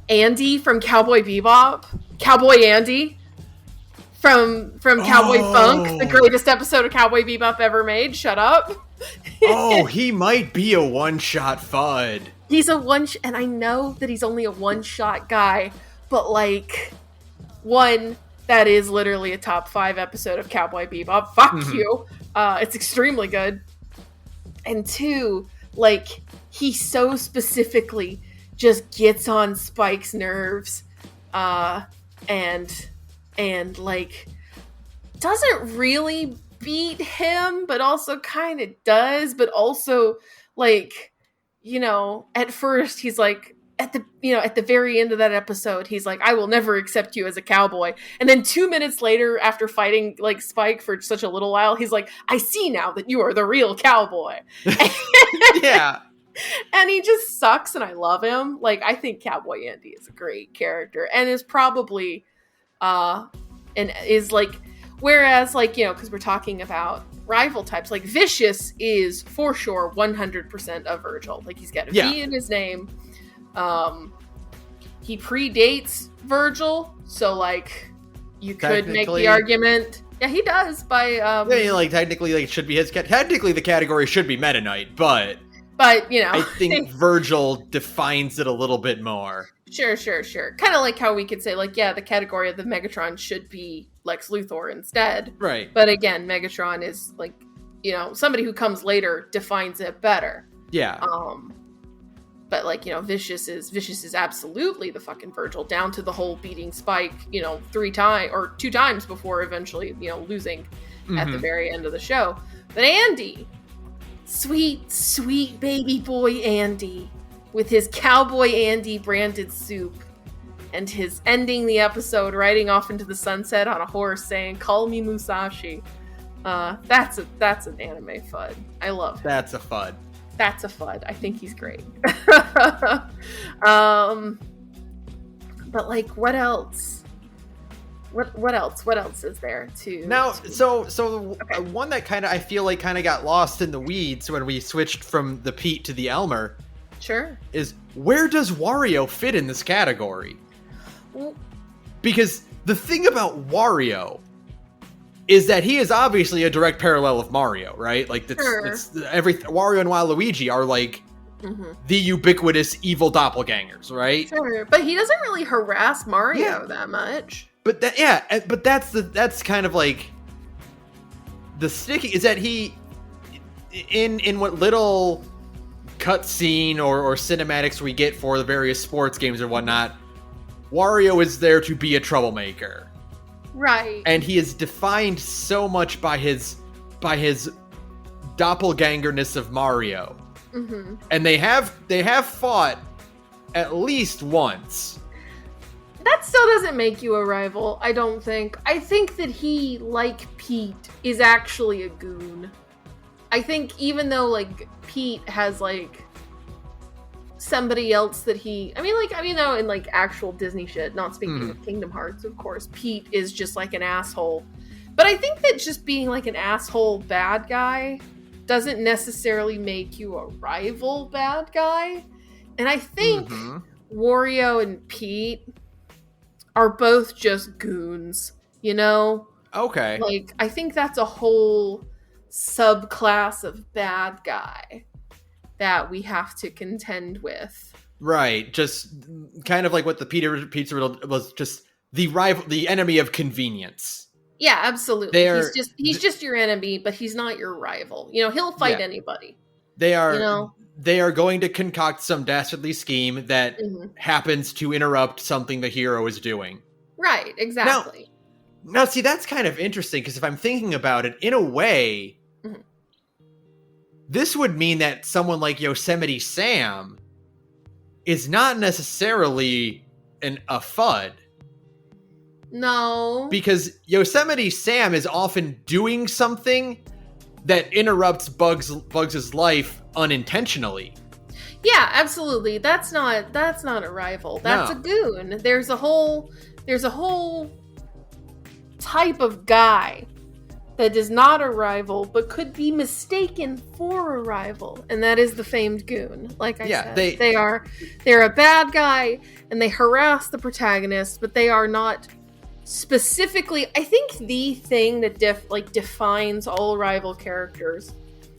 Andy from Cowboy Bebop. Cowboy Andy from Cowboy Funk, the greatest episode of Cowboy Bebop ever made. Shut up. He might be a one-shot Fud. He's a and I know that he's only a one-shot guy, but like, one, that is literally a top 5 episode of Cowboy Bebop. Fuck you. It's extremely good. And 2, like, he so specifically just gets on Spike's nerves, and like, doesn't really beat him, but also kind of does, but also, like, you know, at first he's like, at the very end of that episode, he's like, I will never accept you as a cowboy. And then 2 minutes later, after fighting like Spike for such a little while, he's like, I see now that you are the real cowboy. Yeah. And he just sucks, and I love him. Like, I think Cowboy Andy is a great character, and is probably, and is like, whereas like, you know, because we're talking about rival types, like Vicious is for sure 100% a Virgil. Like, he's got a V in his name. He predates Virgil, so like you could make the argument. Yeah, he does by like technically like it should be his technically the category should be Meta Knight, but you know, I think Virgil defines it a little bit more. Sure. Kind of like how we could say like, yeah, the category of the Megatron should be Lex Luthor instead. Right. But again, Megatron is like, you know, somebody who comes later defines it better. Yeah. But like, you know, Vicious is absolutely the fucking Virgil, down to the whole beating Spike, you know, 2 times before eventually, you know, losing at the very end of the show. But Andy, sweet, sweet baby boy Andy, with his Cowboy Andy branded soup, and his ending the episode riding off into the sunset on a horse saying, "Call me Musashi." That's an anime FUD. I love him. That's a FUD. That's a FUD. I think he's great. But like, what else? What else? What else is there to now? So okay. One that kind of I feel like kind of got lost in the weeds when we switched from the Pete to the Elmer. Sure. Is where does Wario fit in this category? Because the thing about Wario is that he is obviously a direct parallel of Mario, right? Like Wario and Waluigi are like the ubiquitous evil doppelgangers, right? Sure, but he doesn't really harass Mario that much. But that's kind of like the sticky is that he in what little cutscene or cinematics we get for the various sports games or whatnot, Wario is there to be a troublemaker. Right. And he is defined so much by his doppelgangerness of Mario. Mm-hmm. And they have fought at least once. That still doesn't make you a rival, I don't think. I think that he, like Pete, is actually a goon. I think even though, like, Pete has, like, somebody else that though in like actual Disney shit, not speaking of Kingdom Hearts, of course, Pete is just like an asshole. But I think that just being like an asshole bad guy doesn't necessarily make you a rival bad guy. And I think Wario and Pete are both just goons, you know? Okay. Like, I think that's a whole subclass of bad guy that we have to contend with. Right. Just kind of like what the Pizza Riddle was, just the enemy of convenience. Yeah, absolutely. He's just your enemy, but he's not your rival. You know, he'll fight anybody. They are going to concoct some dastardly scheme that happens to interrupt something the hero is doing. Right, exactly. Now see, that's kind of interesting, because if I'm thinking about it, in a way, this would mean that someone like Yosemite Sam is not necessarily a FUD. No. Because Yosemite Sam is often doing something that interrupts Bugs' life unintentionally. Yeah, absolutely. That's not a rival. That's a goon. There's a whole type of guy that is not a rival, but could be mistaken for a rival, and that is the famed goon. Like I said, they're a bad guy, and they harass the protagonist, but they are not specifically. I think the thing that defines all rival characters,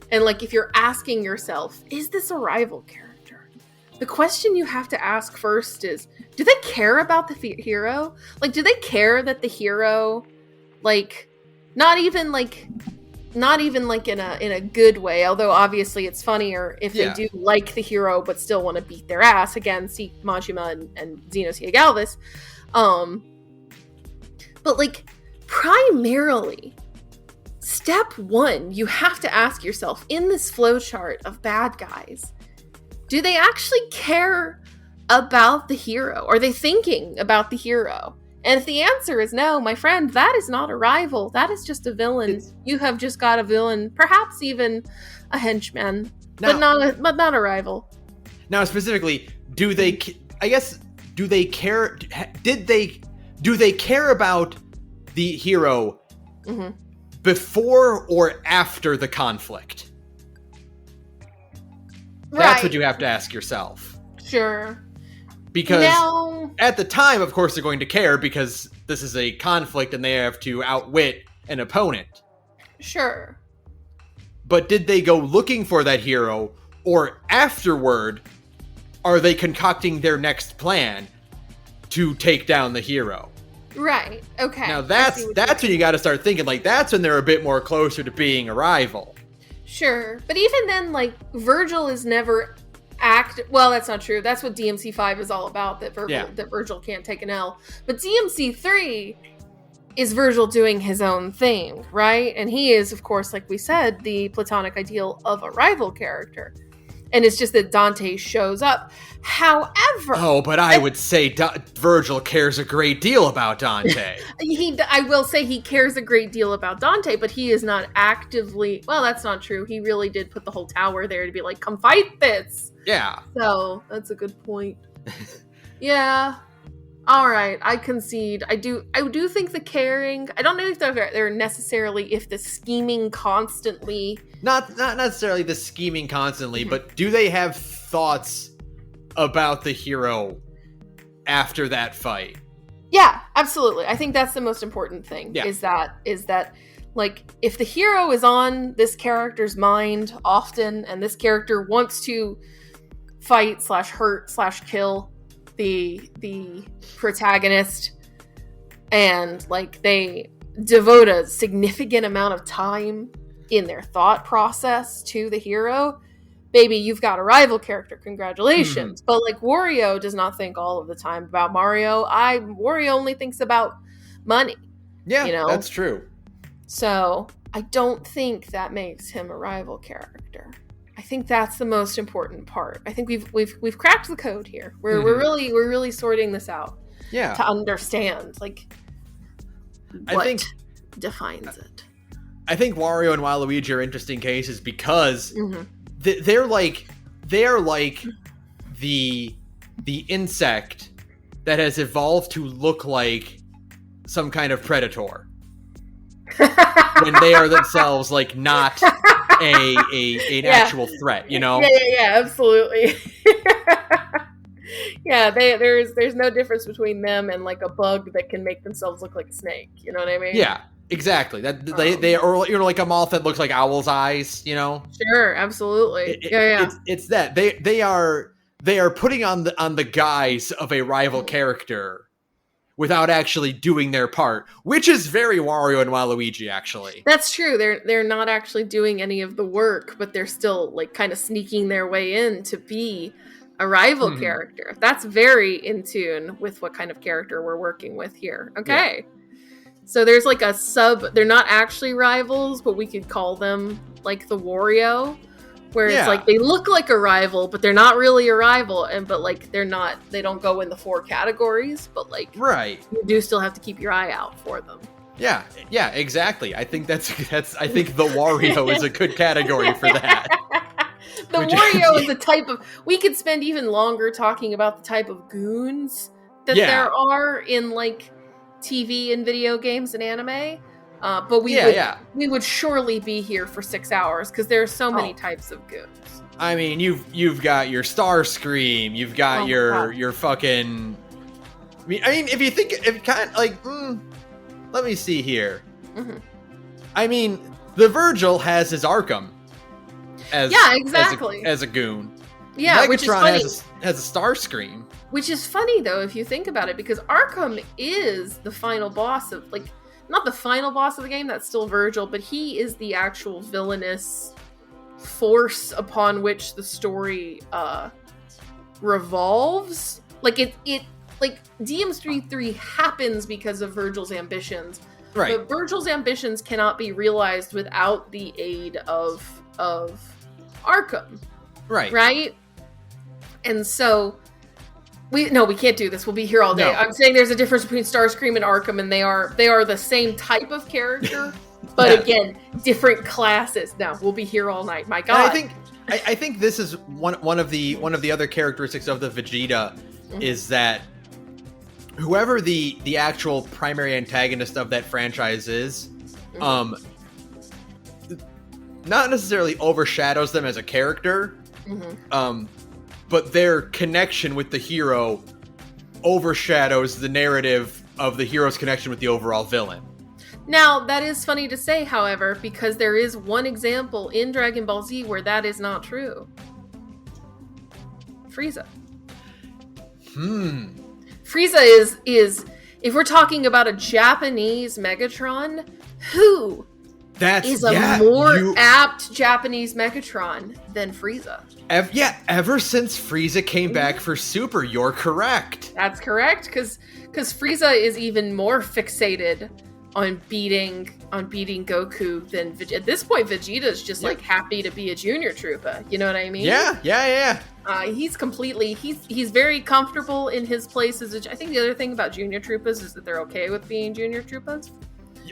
and like if you're asking yourself, is this a rival character? The question you have to ask first is, do they care about the hero? Like, do they care that the hero, like, not even in a good way, although obviously it's funnier if they do like the hero but still want to beat their ass. Again, see Majima and Xenosia Galvis. But like, primarily, step one, you have to ask yourself, in this flowchart of bad guys, do they actually care about the hero? Are they thinking about the hero? And if the answer is no, my friend, that is not a rival. That is just a villain. You have just got a villain, perhaps even a henchman, but not a rival. Now, specifically, do they care? Do they care about the hero before or after the conflict? That's what you have to ask yourself. Sure. Because at the time, of course, they're going to care, because this is a conflict and they have to outwit an opponent. Sure. But did they go looking for that hero, or afterward, are they concocting their next plan to take down the hero? Right. Okay. Now that's when you got to start thinking, like, that's when they're a bit more closer to being a rival. Sure. But even then, like, Virgil is never Well, that's not true. That's what DMC5 is all about, that Virgil can't take an L. But DMC3 is Virgil doing his own thing, right? And he is, of course, like we said, the platonic ideal of a rival character. And it's just that Dante shows up. However... Oh, but I would say Virgil cares a great deal about Dante. I will say he cares a great deal about Dante, but he is not actively... Well, that's not true. He really did put the whole tower there to be like, come fight this! Yeah. So, that's a good point. Yeah. Alright, I concede. I do think the caring... I don't know if they're necessarily... If the scheming constantly... Not necessarily the scheming constantly, but do they have thoughts about the hero after that fight? Yeah, absolutely. I think that's the most important thing. Yeah. Is that like, if the hero is on this character's mind often, and this character wants to fight / hurt / kill the protagonist, and like they devote a significant amount of time in their thought process to the hero, baby, you've got a rival character. Congratulations. But like, Wario does not think all of the time about Mario. Wario only thinks about money. Yeah, you know? That's true. So I don't think that makes him a rival character. I think that's the most important part. I think we've cracked the code here. We're really sorting this out. Yeah. To understand like what defines it. I think Wario and Waluigi are interesting cases because they're like the insect that has evolved to look like some kind of predator when they are themselves like not an actual threat, you know? Yeah, absolutely. Yeah, there's no difference between them and like a bug that can make themselves look like a snake. You know what I mean? Yeah. Exactly. That they are, you know, like a moth that looks like owl's eyes, you know? Sure, absolutely. It's that they are putting on the guise of a rival character without actually doing their part, which is very Wario and Waluigi, actually. That's true. They're not actually doing any of the work, but they're still like kind of sneaking their way in to be a rival character. That's very in tune with what kind of character we're working with here. Okay. Yeah. So there's like a they're not actually rivals, but we could call them like the Wario, where it's like they look like a rival, but they're not really a rival, but like they don't go in the 4 categories, but like you do still have to keep your eye out for them. Yeah, exactly. I think I think the Wario is a good category for that. The Wario is a type of, we could spend even longer talking about the type of goons that there are in like TV and video games and anime, but we would surely be here for 6 hours because there are so many types of goons. I mean, you've got your Starscream, you've got your fucking. I mean, if you kind of like, let me see here. I mean, the Virgil has his Arkham as as a goon. Yeah, Megatron which is funny. has a Starscream. Which is funny, though, if you think about it, because Arkham is the final boss of, like, not the final boss of the game, that's still Virgil, but he is the actual villainous force upon which the story revolves. Like, like, DMC3 happens because of Virgil's ambitions. Right. But Virgil's ambitions cannot be realized without the aid of Arkham. Right. Right? And so... We can't do this. We'll be here all day. No. I'm saying there's a difference between Starscream and Arkham, and they are the same type of character, but again, different classes. No, we'll be here all night. My God. And I think this is one of the other characteristics of the Vegeta is that whoever the actual primary antagonist of that franchise is, not necessarily overshadows them as a character. But their connection with the hero overshadows the narrative of the hero's connection with the overall villain. Now, that is funny to say, however, because there is one example in Dragon Ball Z where that is not true. Frieza. Frieza is if we're talking about a Japanese Megatron, who is a more apt Japanese Megatron than Frieza. Ever since Frieza came back for Super, you're correct. That's correct, because Frieza is even more fixated on beating Goku than at this point. Vegeta's just like happy to be a junior trooper. You know what I mean? Yeah. He's very comfortable in his place as I think the other thing about junior troopers is that they're okay with being junior troopers.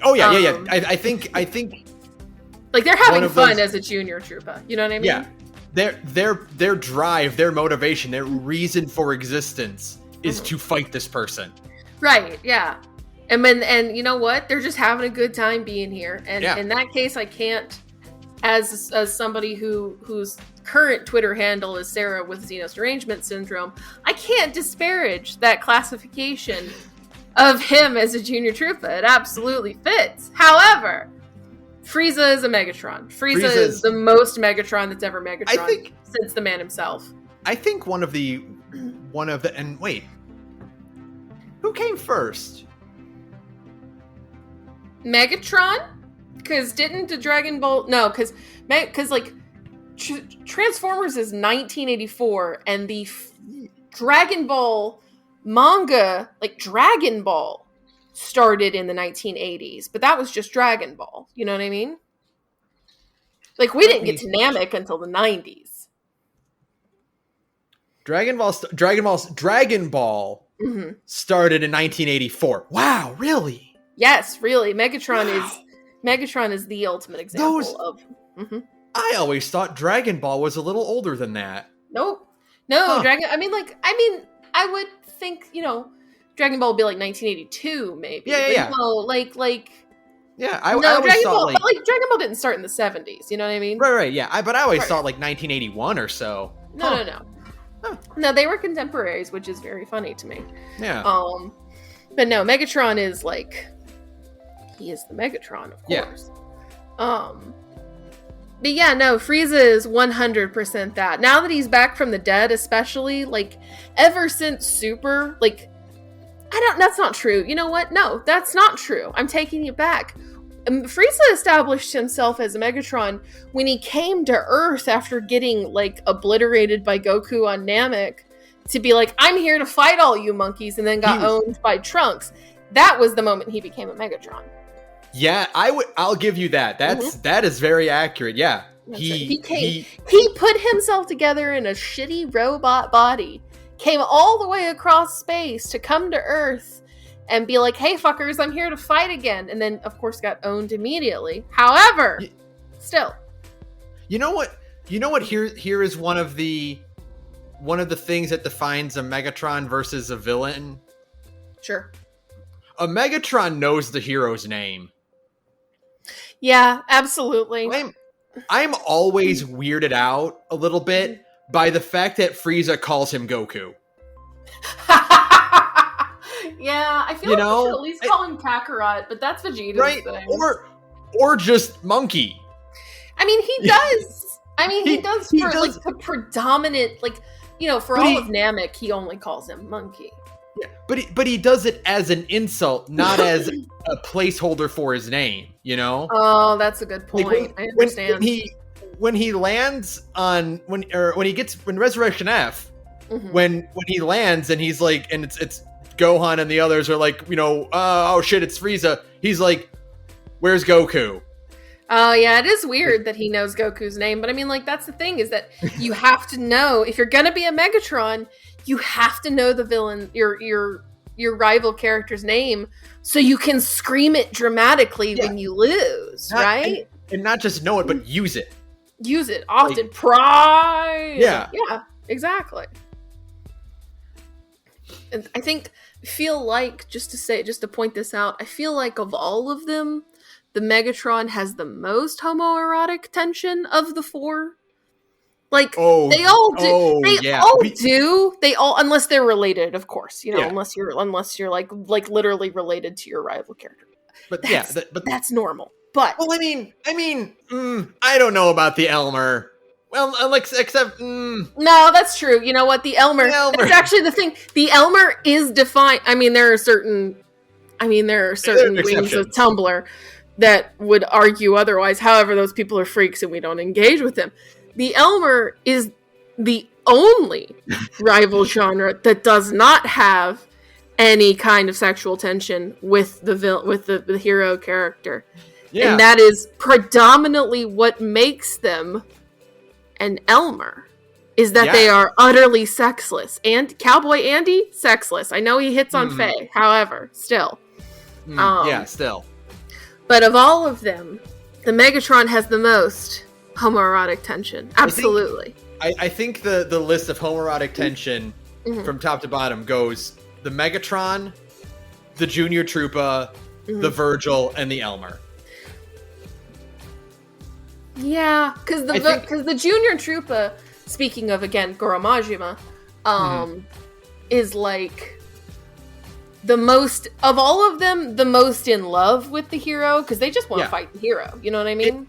Oh yeah. I think like they're having fun as a junior trooper. You know what I mean? Yeah. Their drive, their motivation, their reason for existence is to fight this person. Right. Yeah. And you know what? They're just having a good time being here. And in that case, I can't, as somebody whose current Twitter handle is Sara with Xenos derangement syndrome, I can't disparage that classification of him as a junior trooper. It absolutely fits. However, Frieza is a Megatron. Frieza is the most Megatron that's ever Megatron since the man himself. I think one of the and wait, who came first? Megatron? Because didn't the Dragon Ball... No, because like Transformers is 1984 and the Dragon Ball manga, like Dragon Ball, started in the 1980s, but that was just Dragon Ball. You know what I mean? Like we didn't get to Namek until the 90s. Dragon Ball started in 1984. Wow, really? Yes, really. Megatron is the ultimate example of. Mm-hmm. I always thought Dragon Ball was a little older than that. Nope. No, Dragon. I would think Dragon Ball would be like 1982, maybe. Yeah. No, I always Dragon thought Ball, but Dragon Ball didn't start in the 70s. You know what I mean? Right. Yeah, but I always thought like 1981 or so. No. No, they were contemporaries, which is very funny to me. Yeah. But no, Megatron is like. He is the Megatron, of course. But yeah, no, Frieza is 100% that. Now that he's back from the dead, especially, like, ever since Super, like, that's not true. You know what? No, that's not true. I'm taking it back. Frieza established himself as a Megatron when he came to Earth after getting, like, obliterated by Goku on Namek to be like, I'm here to fight all you monkeys, and then got owned by Trunks. That was the moment he became a Megatron. Yeah, I'll give you that. That is very accurate. Yeah. He put himself together in a shitty robot body, came all the way across space to come to Earth and be like, hey fuckers, I'm here to fight again. And then of course got owned immediately. However, still. You know what? Here is one of the things that defines a Megatron versus a villain. Sure. A Megatron knows the hero's name. Yeah, absolutely. I'm always weirded out a little bit by the fact that Frieza calls him Goku. Yeah, I feel like we should at least call him Kakarot, but that's Vegeta's thing. Or just Monkey. I mean, he does. He does for like the predominant, like, for all of Namek, he only calls him Monkey. Yeah, but he does it as an insult, not as a placeholder for his name. Oh, that's a good point. Like I understand. When he lands on when Resurrection F, when he lands and he's like, and it's Gohan and the others are like, oh shit, it's Frieza. He's like, where's Goku? Oh yeah, it is weird that he knows Goku's name, but I mean, like, that's the thing is that you have to know if you're gonna be a Megatron. You have to know the villain, your rival character's name, so you can scream it dramatically when you lose, right? And not just know it, but use it. Use it often. Like, pride. Yeah, exactly. And I feel like just to point this out, I feel like of all of them, the Megatron has the most homoerotic tension of the four. Like, they all do. They all, unless they're related, of course, unless you're like literally related to your rival character. But that's normal. But well, I don't know about the Elmer. Well, except no, that's true. You know what? The Elmer. That's actually the thing. The Elmer is defined. There are certain wings of Tumblr. that would argue otherwise. However, those people are freaks and we don't engage with them. The Elmer is the only rival genre that does not have any kind of sexual tension with the hero character. Yeah. And that is predominantly what makes them an Elmer, is that they are utterly sexless. And Cowboy Andy, sexless. I know he hits on Faye, however, still. Still. But of all of them, the Megatron has the most homoerotic tension. Absolutely. I think the list of homoerotic tension from top to bottom goes the Megatron, the Junior Troopa, the Virgil, and the Elmer. Yeah, because the Junior Troopa, speaking of, again, Goro Majima, is like the most, of all of them, the most in love with the hero, because they just want to fight the hero. You know what I mean?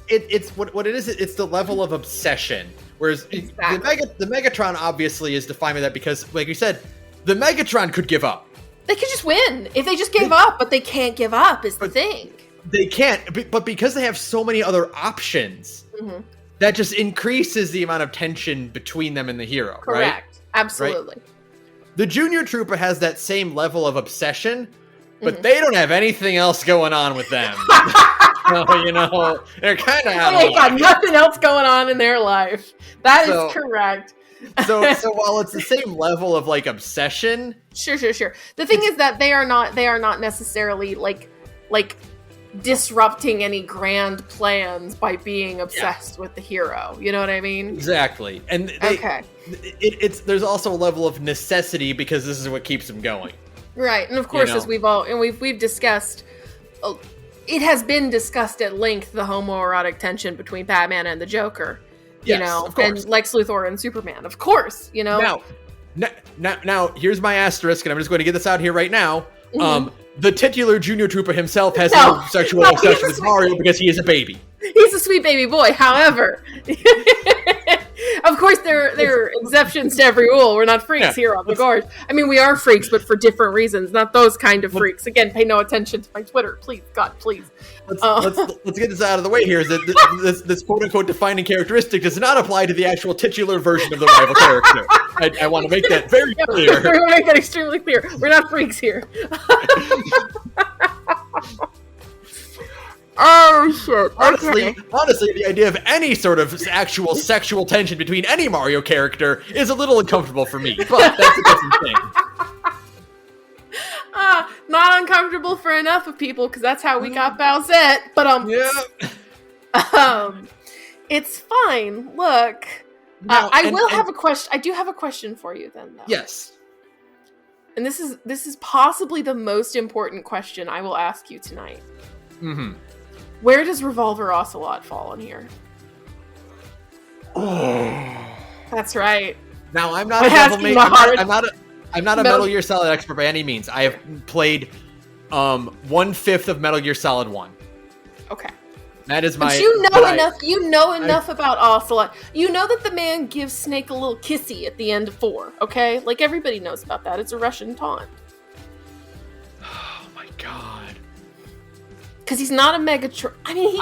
It's what it is. It's the level of obsession. Whereas the Megatron obviously is defined by that because, like you said, the Megatron could give up. They could just win if they just gave up, but they can't give up is the thing. They can't, but because they have so many other options, that just increases the amount of tension between them and the hero. Correct. Right? Absolutely. Right? The Junior Troopa has that same level of obsession, but they don't have anything else going on with them. So, they're kind of out of They got nothing else going on in their life. That is correct. so while it's the same level of like obsession, sure. The thing is that they are not necessarily like disrupting any grand plans by being obsessed with the hero. You know what I mean? Exactly. And there's also a level of necessity because this is what keeps them going. Right. And of course, as we've discussed, it has been discussed at length, the homoerotic tension between Batman and the Joker. And Lex Luthor and Superman, of course, Now, here's my asterisk, and I'm just going to get this out here right now. The titular Junior Troopa himself has no sexual obsession with Mario because he is a baby. He's a sweet baby boy. However, of course, there are exceptions to every rule. We're not freaks here on the Gorge. I mean, we are freaks, but for different reasons. Not those kind of freaks. Again, pay no attention to my Twitter, please. God, please. Let's get this out of the way here. Is that this quote unquote defining characteristic does not apply to the actual titular version of the rival character. I want to make that very clear. We're going to make that extremely clear. We're not freaks here. Oh shit! Honestly, the idea of any sort of actual sexual tension between any Mario character is a little uncomfortable for me, but that's a different thing. Not uncomfortable for enough of people because that's how we got Bowsette. But it's fine. Look, I have a question. I do have a question for you, then. Though. Yes. And this is possibly the most important question I will ask you tonight. Where does Revolver Ocelot fall in here? That's right. Now I'm not I'm not a Metal Gear Solid expert by any means. I have played 1/5 of Metal Gear Solid 1. Okay. That is my. But you know enough. You know enough about Ocelot. You know that the man gives Snake a little kissy at the end of 4. Okay, like everybody knows about that. It's a Russian taunt. Oh my god. Because he's not a Megatron. I mean,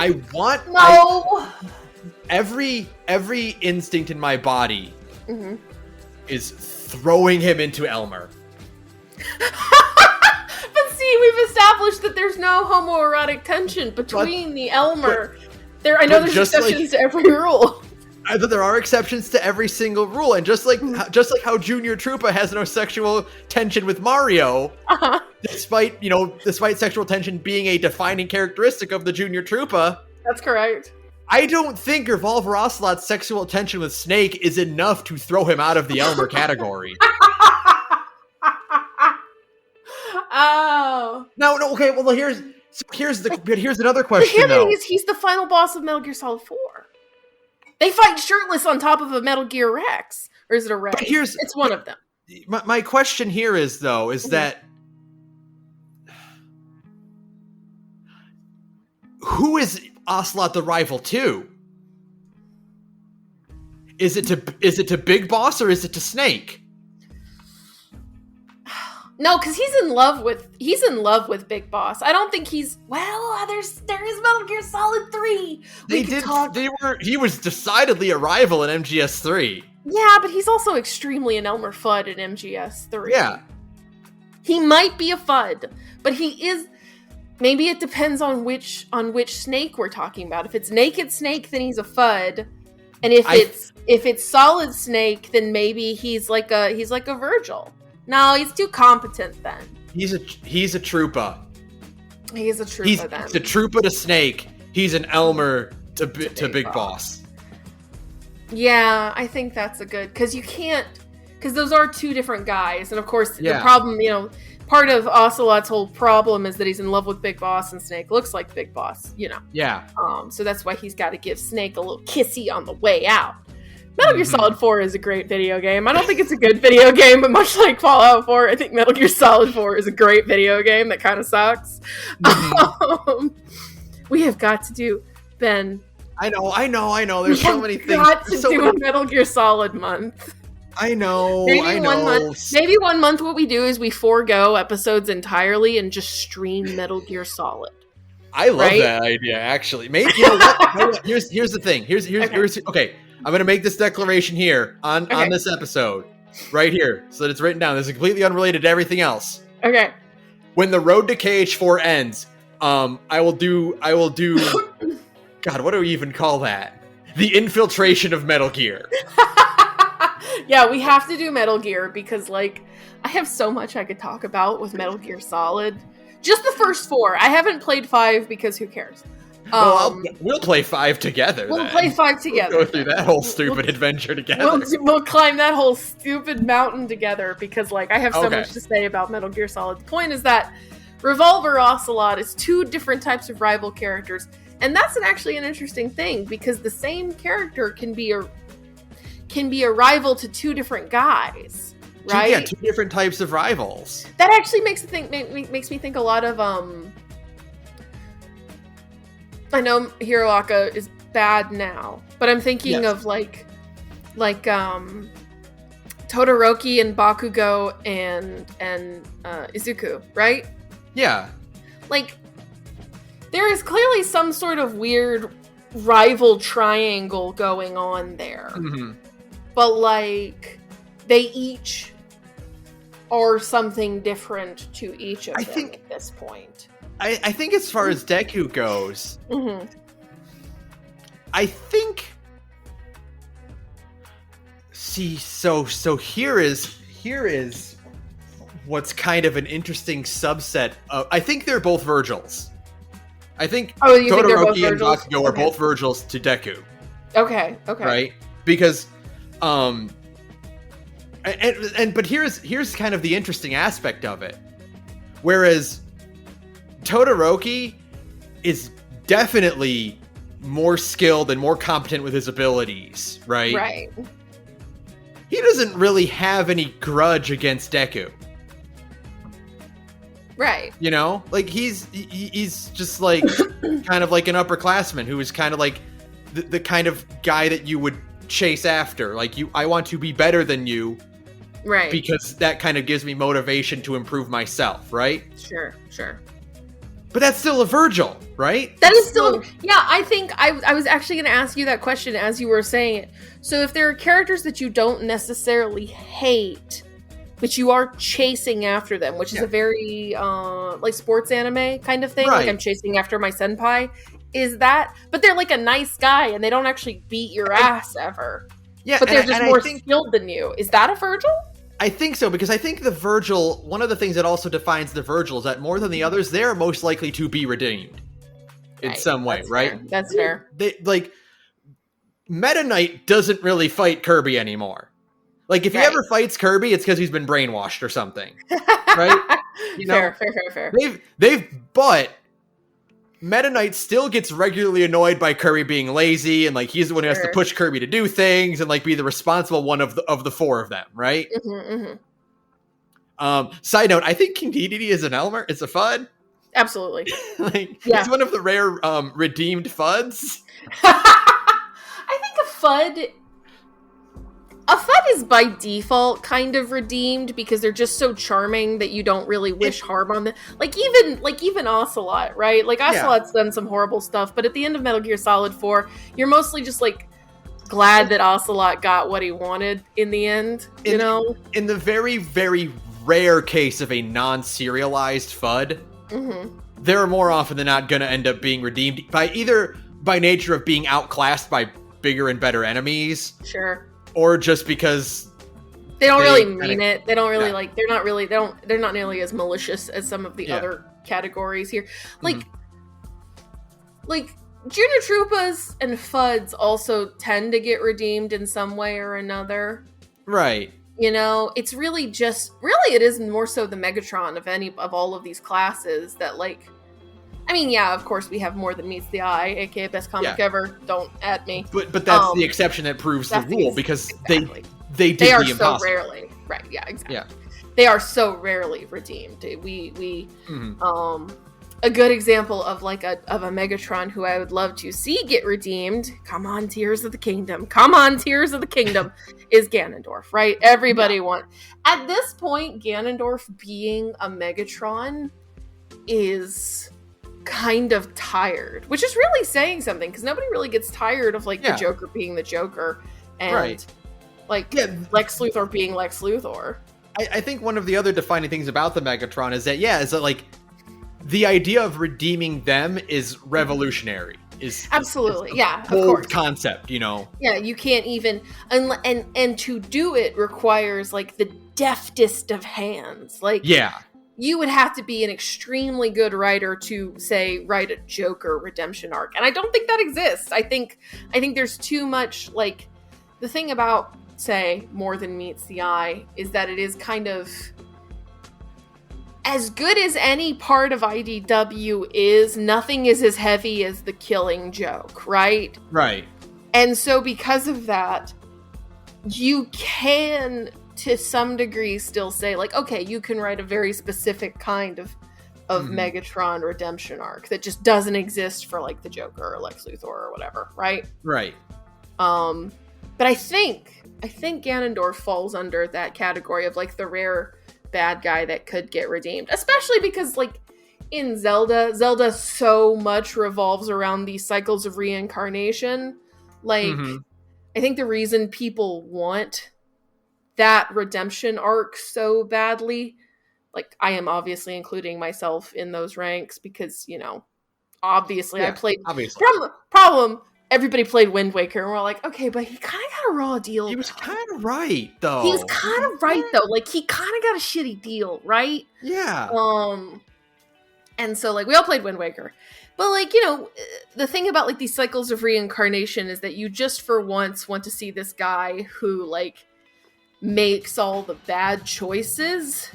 every instinct in my body is throwing him into Elmer. But see, we've established that there's no homoerotic tension between the Elmer. I know there's exceptions to every rule. There are exceptions to every single rule, and just like how Junior Troopa has no sexual tension with Mario, despite sexual tension being a defining characteristic of the Junior Troopa. That's correct. I don't think Revolver Ocelot's sexual tension with Snake is enough to throw him out of the Elmer category. Oh. No. Okay. Well, here's another question. The thing is, he's the final boss of Metal Gear Solid 4. They fight shirtless on top of a Metal Gear Rex. Or is it a Rex? It's one of them. My question here is that who is Ocelot the rival to? Is it to Big Boss or is it to Snake? No, because he's in love with Big Boss. I don't think he's there is Metal Gear Solid 3. He was decidedly a rival in MGS3. Yeah, but he's also extremely an Elmer Fudd in MGS3. Yeah. He might be a Fudd, but he is. Maybe it depends on which Snake we're talking about. If it's Naked Snake, then he's a Fudd, and if it's Solid Snake, then maybe he's like a Virgil. No, he's too competent then. He's a trooper. He's a trooper then. He's a trooper to Snake. He's an Elmer to Big Boss. Yeah, I think that's a good, because those are two different guys, and of course the problem, part of Ocelot's whole problem is that he's in love with Big Boss, and Snake looks like Big Boss, Yeah. So that's why he's got to give Snake a little kissy on the way out. Metal Gear Solid 4 is a great video game. I don't think it's a good video game, but much like Fallout 4, I think Metal Gear Solid 4 is a great video game that kind of sucks. We have got to do, Ben. I know. There's so many things. We have got to do a Metal Gear Solid month. I know. Maybe 1 month what we do is we forego episodes entirely and just stream Metal Gear Solid. I love that idea, actually. Maybe, you know what? Here's the thing. Here's okay. I'm going to make this declaration here on this episode. Right here. So that it's written down. This is completely unrelated to everything else. Okay. When the road to KH4 ends, I will do God, what do we even call that? The infiltration of Metal Gear. Yeah, we have to do Metal Gear because, I have so much I could talk about with Metal Gear Solid. Just the first 4. I haven't played 5 because who cares? We'll play 5 together. We'll play 5 together. We'll go through that whole stupid adventure together. We'll climb that whole stupid mountain together because, I have so much to say about Metal Gear Solid. The point is that Revolver Ocelot is 2 different types of rival characters, and that's actually an interesting thing because the same character can be a rival to 2 different guys. Right? Yeah, 2 different types of rivals. That actually makes me think a lot of I know Hiroaka is bad now, but I'm thinking of Todoroki and Bakugo and Izuku, right? Yeah. There is clearly some sort of weird rival triangle going on there. Mm-hmm. But they each are something different to each of them at this point. I think as far as Deku goes, mm-hmm. I think. See, so here is what's kind of an interesting subset of. I think they're both Virgils. I think Todoroki and Bakugo are both Virgils to Deku. Okay. Right? Because, but here's kind of the interesting aspect of it. Whereas Todoroki is definitely more skilled and more competent with his abilities, right? Right. He doesn't really have any grudge against Deku. Right. He's just kind of like an upperclassman who is kind of like the kind of guy that you would chase after. I want to be better than you. Right. Because that kind of gives me motivation to improve myself, right? Sure. But that's still a Virgil, right? That is still... Yeah, I think I was actually going to ask you that question as you were saying it. So if there are characters that you don't necessarily hate, but you are chasing after them, which is a very, sports anime kind of thing. Right. I'm chasing after my senpai. Is that... But they're a nice guy, and they don't actually beat your ass ever. Yeah, but they're just more skilled than you. Is that a Virgil? I think so, because I think the Virgil, one of the things that also defines the Virgil is that more than the others, they're most likely to be redeemed in some way, right? Fair. That's fair. Meta Knight doesn't really fight Kirby anymore. If he ever fights Kirby, it's because he's been brainwashed or something, right? Fair. But Meta Knight still gets regularly annoyed by Kirby being lazy, and he's the one who has to push Kirby to do things and be the responsible one of the 4 of them, right? Mm-hmm, mm-hmm. Side note: I think King Dedede is an Elmer. It's a Fudd. Absolutely. He's one of the rare redeemed Fudds. I think a Fudd. A Fud is by default kind of redeemed because they're just so charming that you don't really wish harm on them. Like even Ocelot, right? Like Ocelot's done some horrible stuff, but at the end of Metal Gear Solid 4, you're mostly just like glad that Ocelot got what he wanted in the end, you know? In the very, very rare case of a non-serialized FUD, they're more often than not going to end up being redeemed by either by nature of being outclassed by bigger and better enemies. Sure. Or just because they don't really mean it. They don't really like. They're not nearly as malicious as some of the other categories here. Like Junior Troopas and FUDs also tend to get redeemed in some way or another. Right. You know, it's really it is more so the Megatron of all of these classes that like. I mean, yeah, of course we have more than meets the eye, aka best comic ever. Don't at me. But that's the exception that proves the rule because they did they are the impossible. So rarely right. Yeah, exactly. Yeah. They are so rarely redeemed. We a good example of like a Megatron who I would love to see get redeemed. Come on, Tears of the Kingdom. Is Ganondorf, right? Everybody wants. At this point, Ganondorf being a Megatron is kind of tired, which is really saying something because nobody really gets tired of like the Joker being the Joker and Lex Luthor being Lex Luthor. I think one of the other defining things about the Megatron is that like the idea of redeeming them is revolutionary. Is absolutely of course concept, you know. Yeah, you can't even and to do it requires like the deftest of hands. Like you would have to be an extremely good writer to, say, write a Joker redemption arc. And I don't think that exists. I think there's too much, like, the thing about, say, More Than Meets the Eye is that it is kind of, as good as any part of IDW is, nothing is as heavy as the Killing Joke, right? Right. And so because of that, you can, to some degree, still say, like, okay, you can write a very specific kind of Megatron redemption arc that just doesn't exist for, like, the Joker or Lex Luthor or whatever, right? Right. But I think Ganondorf falls under that category of, like, the rare bad guy that could get redeemed. Especially because, like, in Zelda so much revolves around these cycles of reincarnation. Like, I think the reason people want that redemption arc so badly, like I am obviously including myself in those ranks because, you know, obviously I played problem everybody played Wind Waker and we're like, okay, but he kind of got a raw deal. He was kind of right though. He was kind of right though. Like he kind of got a shitty deal, right? Yeah. And so like we all played Wind Waker. But, like, you know, the thing about, like, these cycles of reincarnation is that you just for once want to see this guy who, like, makes all the bad choices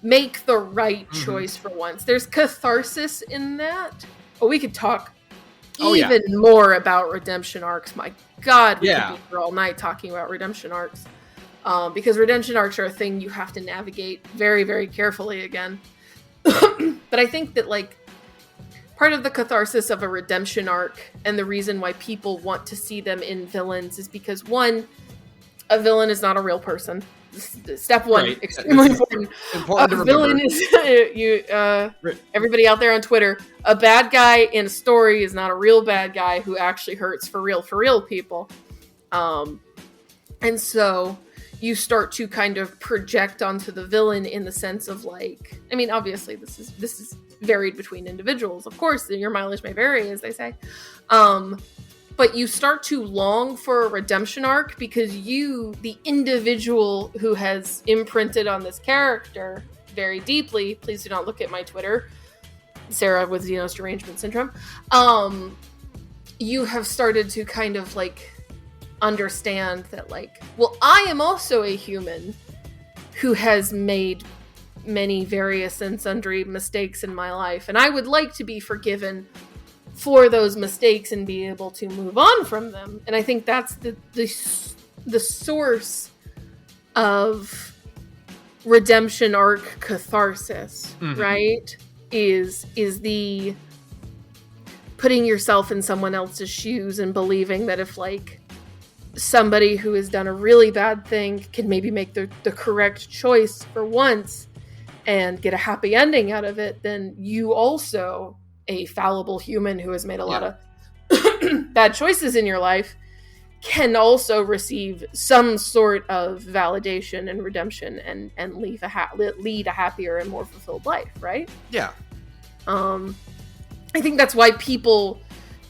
make the right choice for once. There's catharsis in that. But we could talk even more about redemption arcs. My God, we could be here all night talking about redemption arcs. Because redemption arcs are a thing you have to navigate very, very carefully again. But I think that, like, part of the catharsis of a redemption arc and the reason why people want to see them in villains is because, one, a villain is not a real person. Step one, extremely important. A villain is everybody out there on Twitter. A bad guy in a story is not a real bad guy who actually hurts for real people. And so you start to kind of project onto the villain in the sense of, like, I mean, obviously this is varied between individuals, of course, your mileage may vary, as they say, but you start to long for a redemption arc because you, the individual who has imprinted on this character very deeply, please do not look at my Twitter, Sara with Xenos derangement syndrome, you have started to kind of, like, understand that, like, well, I am also a human who has made many various and sundry mistakes in my life, and I would like to be forgiven for those mistakes and be able to move on from them. And I think that's the source of redemption arc catharsis, right? Is the putting yourself in someone else's shoes and believing that if, like, somebody who has done a really bad thing can maybe make the correct choice for once and get a happy ending out of it, then you also, a fallible human who has made a lot of bad choices in your life, can also receive some sort of validation and redemption and lead a happier and more fulfilled life, right? Yeah. I think that's why people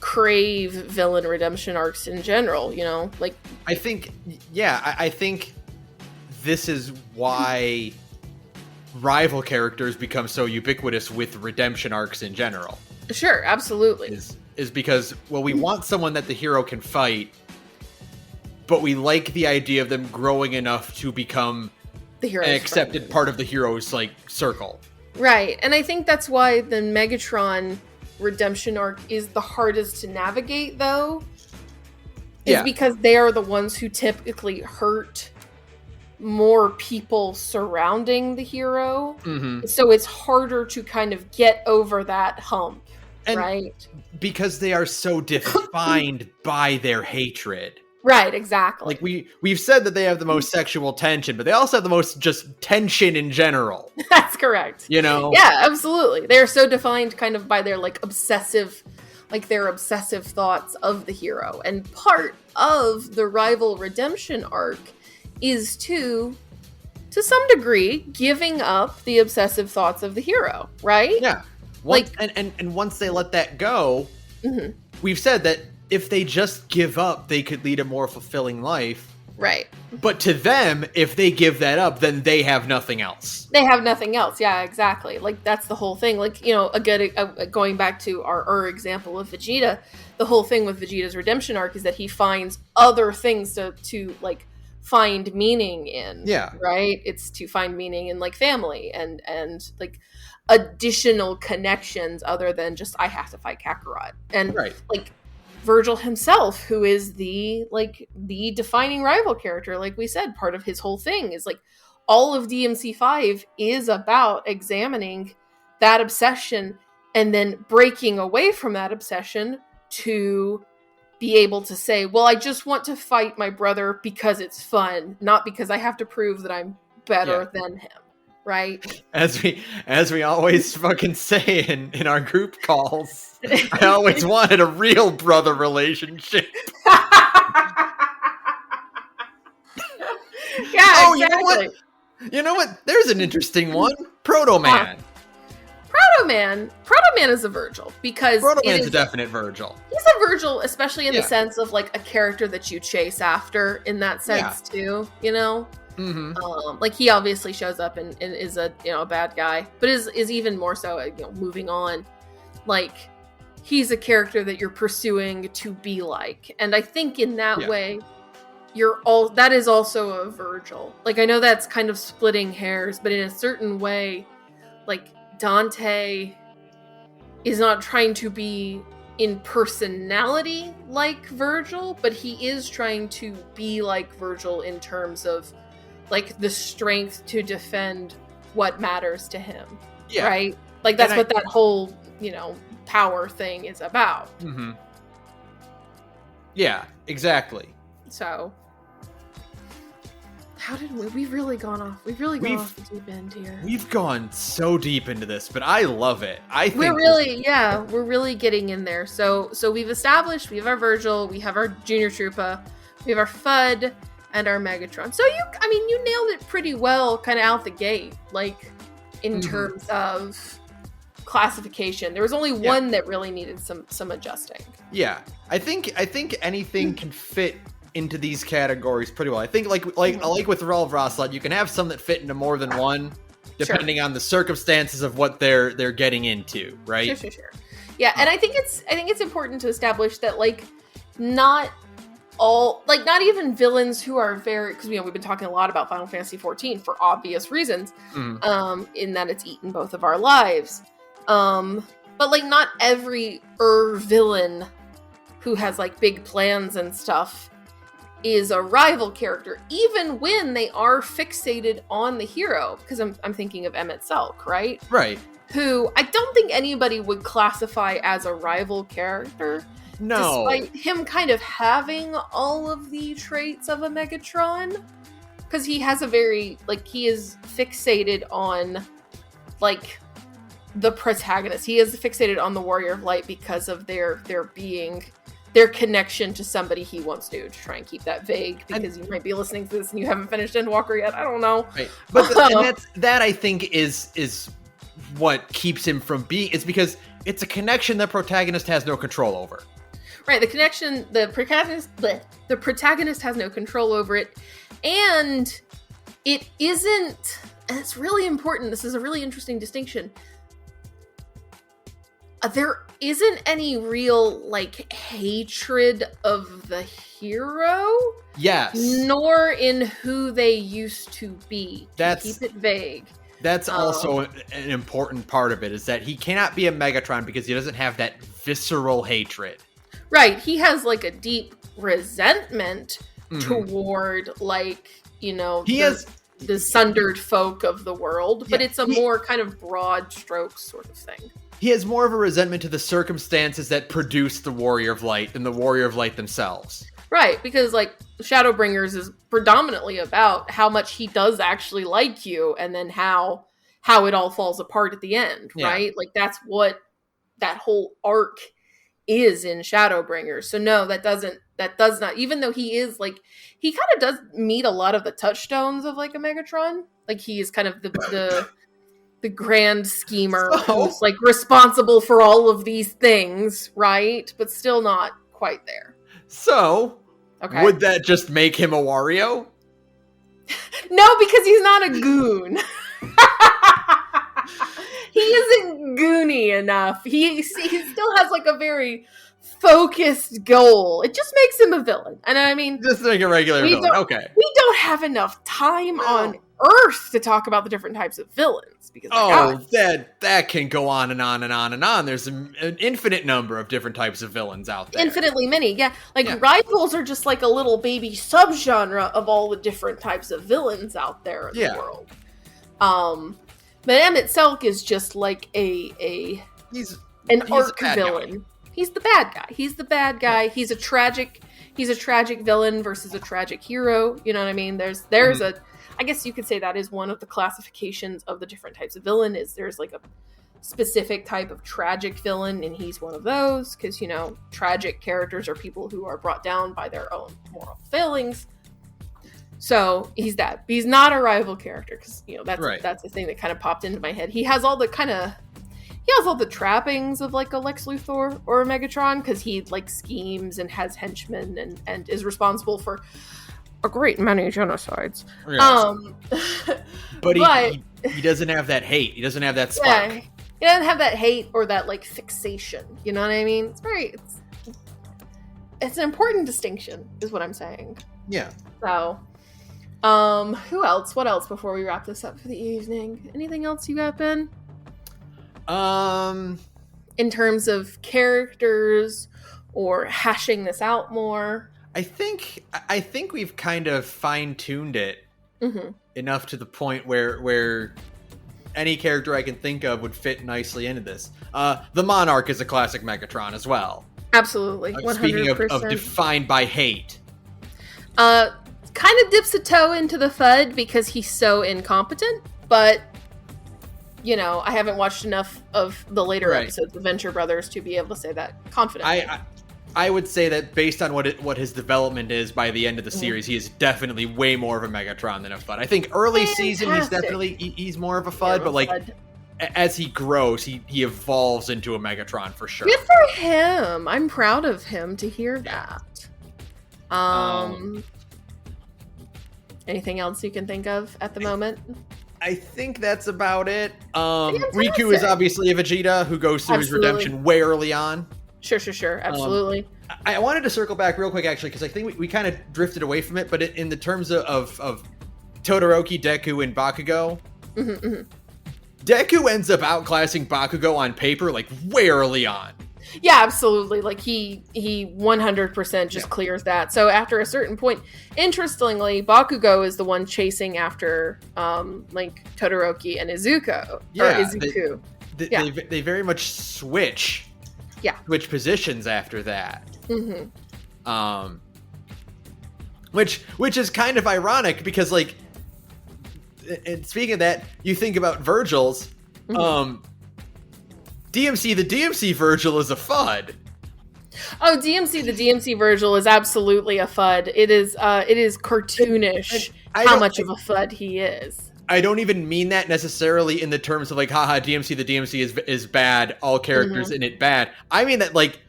crave villain redemption arcs in general, you know? Like, I think this is why rival characters become so ubiquitous with redemption arcs in general. Sure, absolutely. Is because, well, we want someone that the hero can fight, but we like the idea of them growing enough to become the hero's an accepted part of the hero's, like, circle. Right, and I think that's why the Megatron redemption arc is the hardest to navigate, though. Is because they are the ones who typically hurt more people surrounding the hero. Mm-hmm. So it's harder to kind of get over that hump, right? Because they are so defined by their hatred. Right, exactly. Like we've said that they have the most sexual tension, but they also have the most just tension in general. That's correct. You know? Yeah, absolutely. They're so defined kind of by their obsessive thoughts of the hero. And part of the rival redemption arc is to some degree, giving up the obsessive thoughts of the hero, right? Yeah. And once they let that go, mm-hmm. we've said that if they just give up, they could lead a more fulfilling life. Right. But to them, if they give that up, then they have nothing else. They have nothing else. Yeah, exactly. Like, that's the whole thing. Like, you know, going back to our example of Vegeta, the whole thing with Vegeta's redemption arc is that he finds other things to find meaning in. Yeah. Right? It's to find meaning in, like, family and like, additional connections other than just, I have to fight Kakarot. And, like, Virgil himself, who is the defining rival character, like we said, part of his whole thing is like all of DMC5 is about examining that obsession and then breaking away from that obsession to be able to say, well, I just want to fight my brother because it's fun, not because I have to prove that I'm better than him. Right? As we always fucking say in our group calls, I always wanted a real brother relationship. Yeah, exactly. You know what? There's an interesting one. Proto-Man. Proto-Man is a Virgil because Proto-Man's a definite Virgil. He's a Virgil, especially in the sense of like a character that you chase after in that sense too, you know? Mm-hmm. Like he obviously shows up and is a bad guy, but is even more so moving on. Like he's a character that you're pursuing to be like, and I think in that way, that is also a Virgil. Like I know that's kind of splitting hairs, but in a certain way, like Dante is not trying to be in personality like Virgil, but he is trying to be like Virgil in terms of like the strength to defend what matters to him. Yeah. Right? Like that's what that whole, power thing is about. Mm-hmm. Yeah, exactly. So how did we've really gone off the deep end here. We've gone so deep into this, but I love it. I think we're really getting in there. So we've established we have our Virgil, we have our Junior Troopa, we have our FUD, and our Megatron. So you nailed it pretty well kind of out the gate, like in terms of classification. There was only one that really needed some adjusting. Yeah. I think anything can fit into these categories pretty well. I think like with Ralph Rosslot, you can have some that fit into more than one depending on the circumstances of what they're getting into, right? Sure. Yeah, and I think it's important to establish that like not even villains who are very, because we've been talking a lot about Final Fantasy XIV for obvious reasons, in that it's eaten both of our lives. But like not every villain who has like big plans and stuff is a rival character, even when they are fixated on the hero. Because I'm thinking of Emmett Selk, right? Right. Who I don't think anybody would classify as a rival character. No. Despite him kind of having all of the traits of a Megatron. Because he has a very, like, he is fixated on, like, the protagonist. He is fixated on the Warrior of Light because of their connection to somebody he once knew, to try and keep that vague, because you might be listening to this and you haven't finished Endwalker yet. I don't know. Right. But and that I think is what keeps him from being, it's because it's a connection the protagonist has no control over. Right, the protagonist has no control over it, and it isn't, and it's really important, this is a really interesting distinction, there isn't any real, like, hatred of the hero. Yes. Nor in who they used to be. Keep it vague. That's also an important part of it, is that he cannot be a Megatron because he doesn't have that visceral hatred. Right. He has, like, a deep resentment toward, like, you know, the sundered folk of the world, but it's a more kind of broad strokes sort of thing. He has more of a resentment to the circumstances that produce the Warrior of Light than the Warrior of Light themselves. Right, because, like, Shadowbringers is predominantly about how much he does actually like you, and then how it all falls apart at the end, right? Like, that's what that whole arc is in Shadowbringers. So no, that does not, even though he is, like, he kind of does meet a lot of the touchstones of, like, a Megatron. Like, he is kind of the grand schemer who's, like, responsible for all of these things, right? But still not quite there. So, would that just make him a Wario? No, because he's not a goon. He isn't goony enough. He still has, like, a very focused goal. It just makes him a villain. And I mean, just like a regular villain. Okay. We don't have enough time on Earth to talk about the different types of villains, because that can go on and on and on and on. There's an infinite number of different types of villains out there. Infinitely many, yeah. Rivals are just like a little baby subgenre of all the different types of villains out there in the world. But Emmett Selk is just like an arc villain. He's the bad guy. He's the bad guy. He's a tragic villain versus a tragic hero. You know what I mean? There's I guess you could say that is one of the classifications of the different types of villain, is there's, like, a specific type of tragic villain, and he's one of those, because, you know, tragic characters are people who are brought down by their own moral failings. So he's that. He's not a rival character, because, you know, that's the thing that kind of popped into my head. He has all the trappings of, like, a Lex Luthor or a Megatron, because he, like, schemes and has henchmen and is responsible for a great many genocides. Yes. But he doesn't have that hate. He doesn't have that spark. Yeah, he doesn't have that hate or that, like, fixation. You know what I mean? It's an important distinction, is what I'm saying. Yeah. So, who else? What else before we wrap this up for the evening? Anything else you got, Ben? In terms of characters or hashing this out more? I think we've kind of fine-tuned it enough to the point where any character I can think of would fit nicely into this. The Monarch is a classic Megatron as well. Absolutely, 100%. Speaking of defined by hate. Kind of dips a toe into the FUD because he's so incompetent, but, you know, I haven't watched enough of the later episodes of Venture Brothers to be able to say that confidently. I would say that based on what his development is by the end of the series, he is definitely way more of a Megatron than a FUD. I think early season he's more of a FUD, but like as he grows, he evolves into a Megatron for sure. Good for him. I'm proud of him to hear that. Anything else you can think of at the moment? I think that's about it. Riku is obviously a Vegeta who goes through his redemption way early on. Sure. Absolutely. I wanted to circle back real quick, actually, because I think we kind of drifted away from it, but in the terms of Todoroki, Deku, and Bakugo, Deku ends up outclassing Bakugo on paper, like, way early on. Yeah, absolutely. Like, he 100% just clears that. So after a certain point, interestingly, Bakugo is the one chasing after, like, Todoroki and Izuku. Yeah, or Izuku. They very much switch. switch positions after that. Mm-hmm. Which is kind of ironic because, like, and speaking of that, you think about Virgil's, DMC the DMC Virgil is a FUD. Oh, DMC the DMC Virgil is absolutely a FUD. It is cartoonish how much of a FUD he is. I don't even mean that necessarily in the terms of like, haha, DMC the DMC is bad, all characters in it bad. I mean that, like,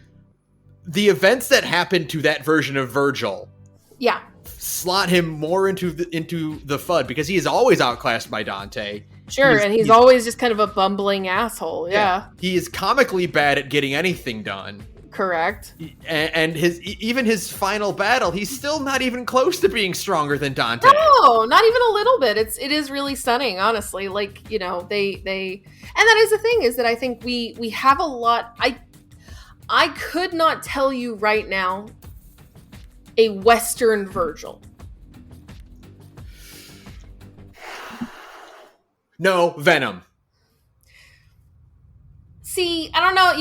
the events that happened to that version of Virgil slot him more into the FUD because he is always outclassed by Dante. Sure, and he's always just kind of a bumbling asshole. Yeah. He is comically bad at getting anything done. Correct. And his final battle, he's still not even close to being stronger than Dante. No, not even a little bit. It is really stunning, honestly. Like, you know, they and that is the thing, is that I think we have a lot. I could not tell you right now a Western Virgil. No, Venom. See, I don't know.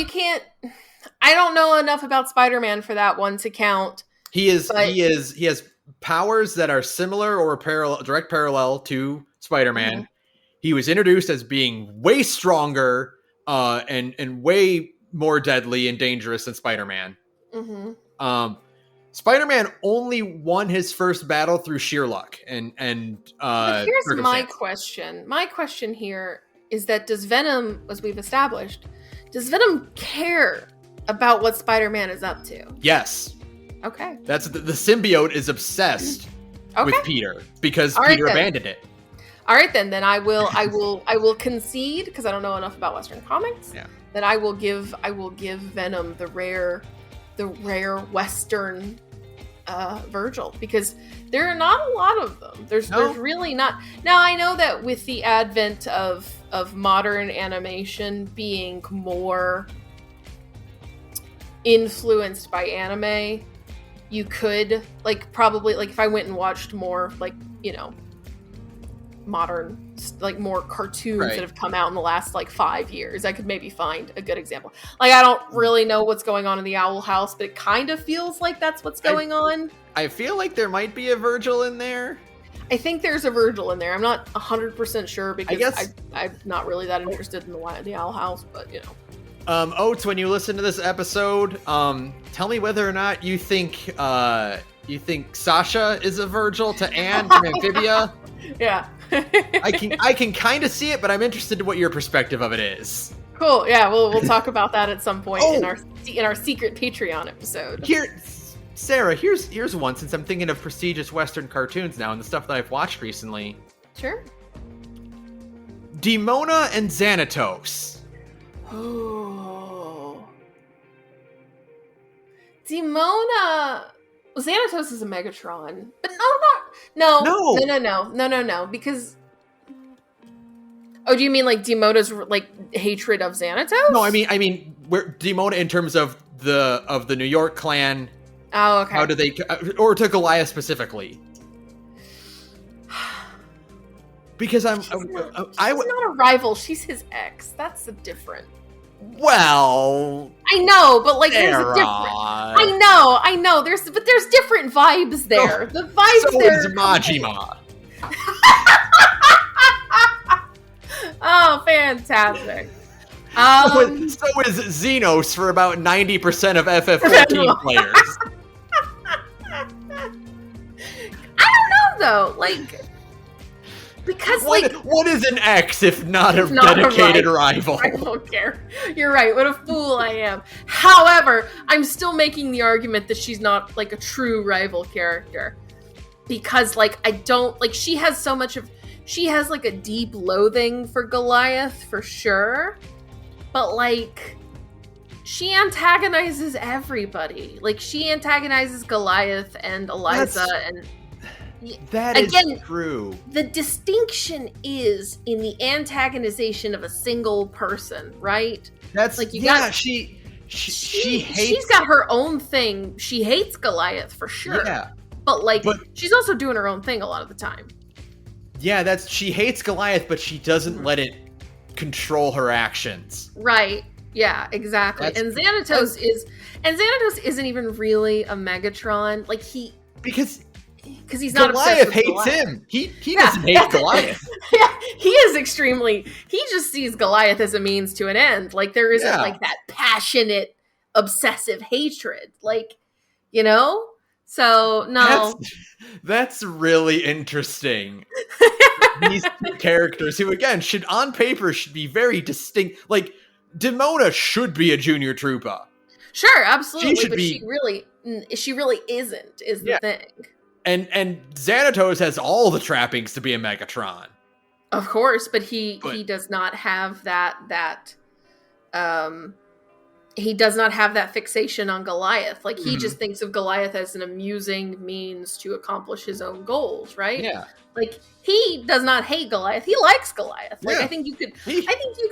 I don't know enough about Spider-Man for that one to count. He has powers that are similar or direct parallel to Spider-Man. Mm-hmm. He was introduced as being way stronger and way more deadly and dangerous than Spider-Man. Mm-hmm. Spider-Man only won his first battle through sheer luck and but here's my question. My question here is that does Venom, as we've established, does Venom care about what Spider-Man is up to? Yes. Okay. That's the symbiote is obsessed with Peter because Peter abandoned it. All right, then I will concede, because I don't know enough about Western comics. Yeah. That I will give Venom the rare Western Virgil, because there are not a lot of them. There's really not. Now I know that with the advent of modern animation being more influenced by anime, you could probably if I went and watched more modern, more cartoons that have come out in the last 5 years, I could maybe find a good example. I don't really know what's going on in the Owl House, but it kind of feels like that's what's going on. I feel like there might be a Virgil in there. I think there's a Virgil in there. I'm not 100% sure, because I'm not really that interested in the Owl House, but Oates, when you listen to this episode, tell me whether or not you think Sasha is a Virgil to Anne from Amphibia. Yeah. I can kind of see it, but I'm interested in what your perspective of it is. Cool. Yeah, we'll talk about that at some point in our secret Patreon episode. Here, Sarah, here's one, since I'm thinking of prestigious Western cartoons now and the stuff that I've watched recently. Sure. Demona and Xanatos. Oh. Demona. Xanatos is a Megatron, but no, because. Oh, do you mean Demona's hatred of Xanatos? No, I mean, where Demona in terms of the New York clan. Oh, okay. How do they, or to Goliath specifically? Because she's not a rival. She's his ex. That's a different. Well, I know, but there's a different. I know. There's different vibes there. The vibes there. So is Majima. Oh, fantastic. So is Xenos for about 90% of FF14 players. I don't know though, because what is an X if not a dedicated rival? I don't care. You're right. What a fool I am. However, I'm still making the argument that she's not a true rival character, because I don't she has so much of. She has a deep loathing for Goliath for sure, but she antagonizes everybody. She antagonizes Goliath and Eliza, that is true. The distinction is in the antagonization of a single person, right? That's she hates. She's got her own thing. She hates Goliath for sure. Yeah, but she's also doing her own thing a lot of the time. Yeah, she hates Goliath, but she doesn't let it control her actions. Right. Yeah, exactly. That's- And Xanatos isn't even really a Megatron. Like because because he's not obsessed Goliath with hates Goliath. him. He Yeah, doesn't hate that's it. Goliath. Yeah, he is extremely. He just sees Goliath as a means to an end. Like there isn't Yeah. like that passionate, obsessive hatred. Like, you know. So no. That's really interesting. These two characters who, again, should on paper should be very distinct. Like Demona should be a junior trooper. Sure, absolutely, should but be- she really isn't. Is the Yeah. thing. And Xanatos has all the trappings to be a Megatron. Of course, but he But- does not have that he does not have that fixation on Goliath. Like he just thinks of Goliath as an amusing means to accomplish his own goals, right? Yeah. Like he does not hate Goliath. He likes Goliath. Like Yeah. I think you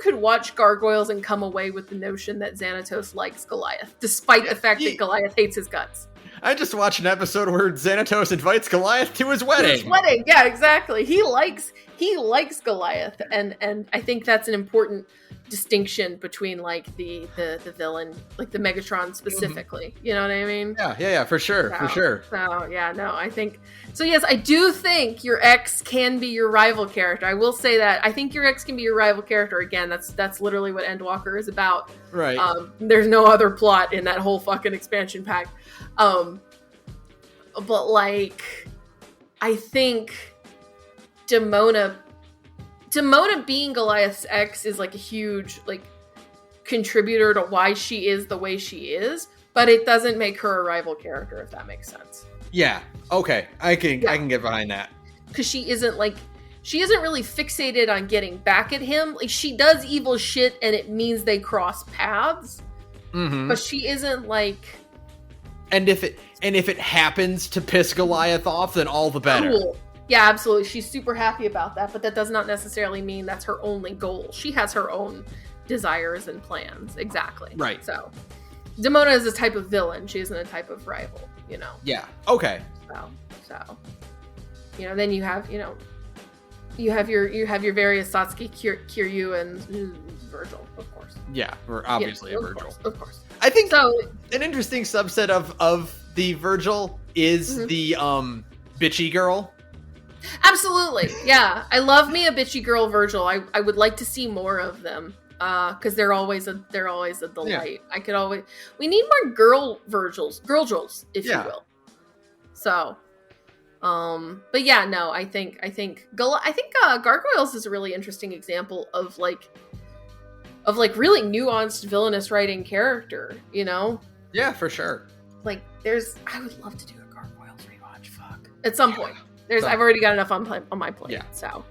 could watch Gargoyles and come away with the notion that Xanatos likes Goliath, despite the fact that Goliath hates his guts. I just watched an episode where Xanatos invites Goliath to his wedding. His wedding, yeah, exactly. He likes Goliath, and I think that's an important distinction between like the villain, like the Megatron specifically. You know what I mean? Yeah, for sure, for sure. So yeah, no, I think so. Yes, I do think your ex can be your rival character. I will say that I think your ex can be your rival character. Again, that's literally what Endwalker is about. Right. There's no other plot in that whole fucking expansion pack. But like, I think Demona being Goliath's ex is like a huge like contributor to why she is the way she is, but it doesn't make her a rival character, if that makes sense. Yeah. Okay. I can get behind that. Because she isn't really fixated on getting back at him. Like she does evil shit and it means they cross paths. Mm-hmm. But she isn't like And if it happens to piss Goliath off, then all the better. cool. Yeah, absolutely. She's super happy about that, but that does not necessarily mean that's her only goal. She has her own desires and plans. Exactly. Right. So, Demona is a type of villain. She isn't a type of rival, you know. Yeah. Okay. So, you know, then you have your various Satsuki, Kiryu, and Virgil, of course. Yeah, we're obviously a of Virgil. of course. I think So, an interesting subset of the Virgil is the bitchy girl. absolutely, yeah. I love me a bitchy girl Virgil. I would like to see more of them because they're always a delight. Yeah. We need more girl Virgils, if you will. So, but yeah, no, I think Gargoyles is a really interesting example of really nuanced villainous writing character, you know? Yeah, for sure. Like I would love to do a Gargoyles rewatch. Fuck. At some point. I've already got enough on my plate. Yeah. So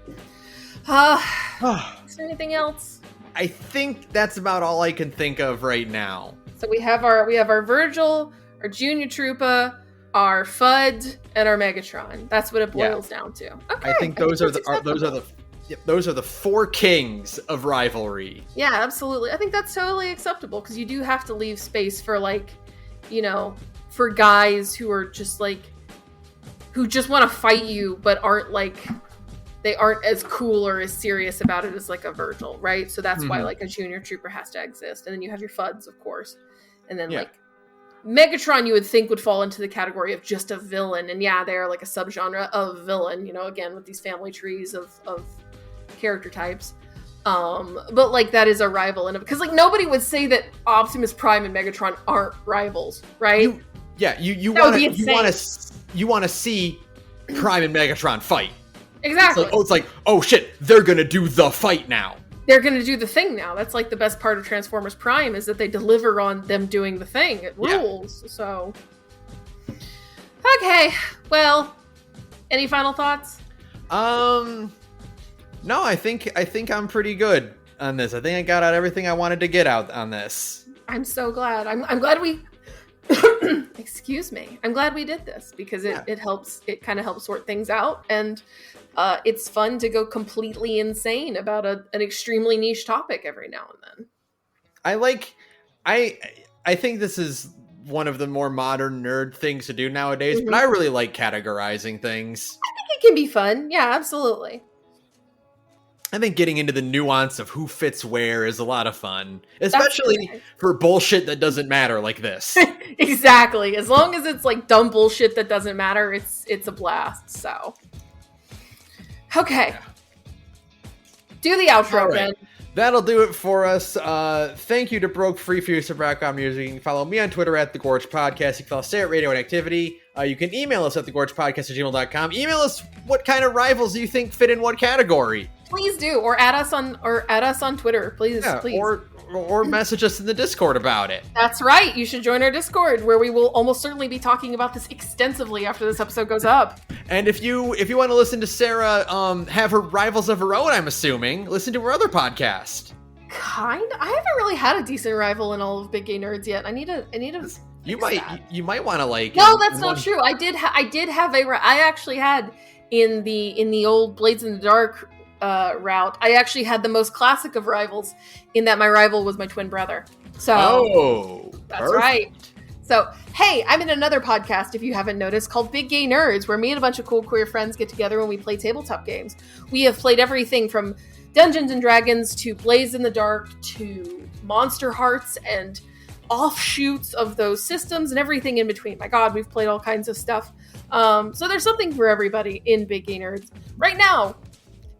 is there anything else? I think that's about all I can think of right now. So we have our Virgil, our Junior Troopa, our Fud, and our Megatron. That's what it boils down to. Okay. I think those are the four kings of rivalry. Yeah, absolutely. I think that's totally acceptable because you do have to leave space for for guys who are just who just want to fight you but aren't they aren't as cool or as serious about it as a Virgil, right? So that's why a Junior Trooper has to exist. And then you have your Fuds, of course. And then Megatron you would think would fall into the category of just a villain. And yeah, they're a subgenre of villain, again with these family trees of character types. But that is a rival, and because nobody would say that Optimus Prime and Megatron aren't rivals, right? You want to see Prime and Megatron fight. Exactly. Oh shit, they're gonna do the fight now. They're gonna do the thing now. That's the best part of Transformers Prime is that they deliver on them doing the thing. It rules. Yeah. So okay, well, any final thoughts? No, I think I'm pretty good on this. I think I got out everything I wanted to get out on this. I'm so glad. I'm glad we excuse me. I'm glad we did this because it helps. It kind of helps sort things out, and it's fun to go completely insane about an extremely niche topic every now and then. I think this is one of the more modern nerd things to do nowadays, but I really like categorizing things. I think it can be fun. Yeah, absolutely. I think getting into the nuance of who fits where is a lot of fun, especially right. for bullshit that doesn't matter like this. Exactly. As long as it's like dumb bullshit that doesn't matter, it's a blast. So, okay, do the outro, All right. Ben. That'll do it for us. Thank you to Broke Free for use of background music. You can follow me on Twitter at The Gorge Podcast. You can follow Sara at Radio Inactivity. You can email us at thegorgepodcast.gmail.com. Email us what kind of rivals you think fit in what category. Please do, or add us on Twitter, please, Yeah, please. Or message us in the Discord about it. That's right. You should join our Discord, where we will almost certainly be talking about this extensively after this episode goes up. And if you want to listen to Sara have her rivals of her own, I'm assuming, listen to her other podcast. I haven't really had a decent rival in all of Big Gay Nerds yet. I need to. You might want to like. No, that's not true. I actually had in the old Blades in the Dark route. I actually had the most classic of rivals, in that my rival was my twin brother. So that's perfect. right. So hey, I'm in another podcast, if you haven't noticed, called Big Gay Nerds, where me and a bunch of cool queer friends get together and we play tabletop games. We have played everything from Dungeons and Dragons to Blades in the Dark to Monster Hearts and offshoots of those systems and everything in between. My God, we've played all kinds of stuff. So there's something for everybody in Big Gay Nerds. Right now,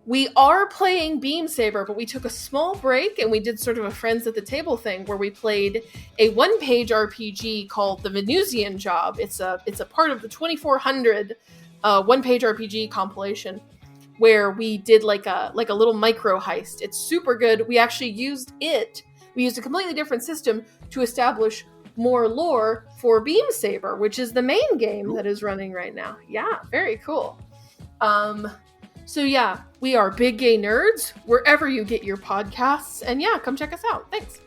we are playing Beam Saber, but we took a small break and we did sort of a Friends at the Table thing where we played a one-page RPG called The Venusian Job. It's a part of the 2400 one-page RPG compilation where we did like a little micro heist. It's super good. We actually used it. We used a completely different system to establish more lore for Beam Saber, which is the main game that is running right now. Yeah, very cool. So yeah, we are Big Gay Nerds, wherever you get your podcasts. And yeah, come check us out. Thanks.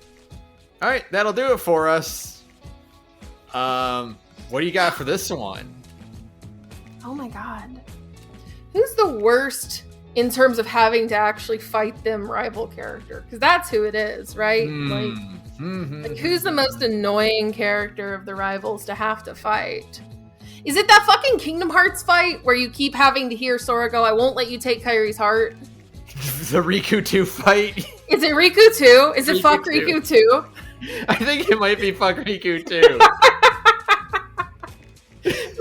All right, that'll do it for us. What do you got for this one? Oh my God. Who's the worst in terms of having to actually fight them rival character? Because that's who it is, right? Like who's the most annoying character of the rivals to have to fight? Is it that fucking Kingdom Hearts fight where you keep having to hear Sora go, I won't let you take Kairi's heart? The Riku 2 fight? Is it Riku 2? Is it Riku fuck 2. Riku 2? I think it might be fuck Riku 2.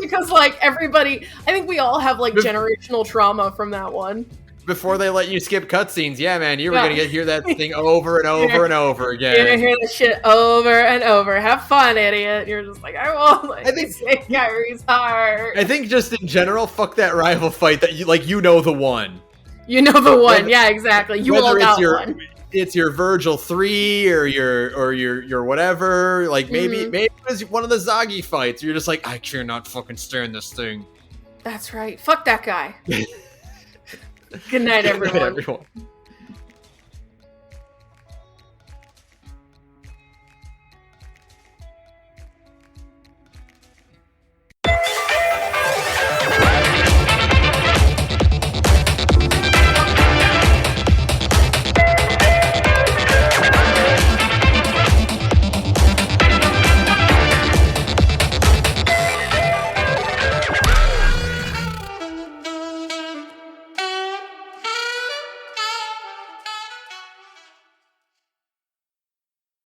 Because, like, everybody, I think we all have, like, generational trauma from that one. Before they let you skip cutscenes, yeah, man, you were going to hear that thing over and over and over again. You're going to hear that shit over and over. Have fun, idiot. You're just like, I won't let you take Kairi's heart. I think just in general, fuck that rival fight that you know the one. You know the one, yeah, exactly. You all got one. It's your Virgil 3 or your whatever. Like maybe it was one of the Zagi fights. You're just like, I cannot fucking stand this thing. That's right. Fuck that guy. Good night, everyone. Good night, everyone.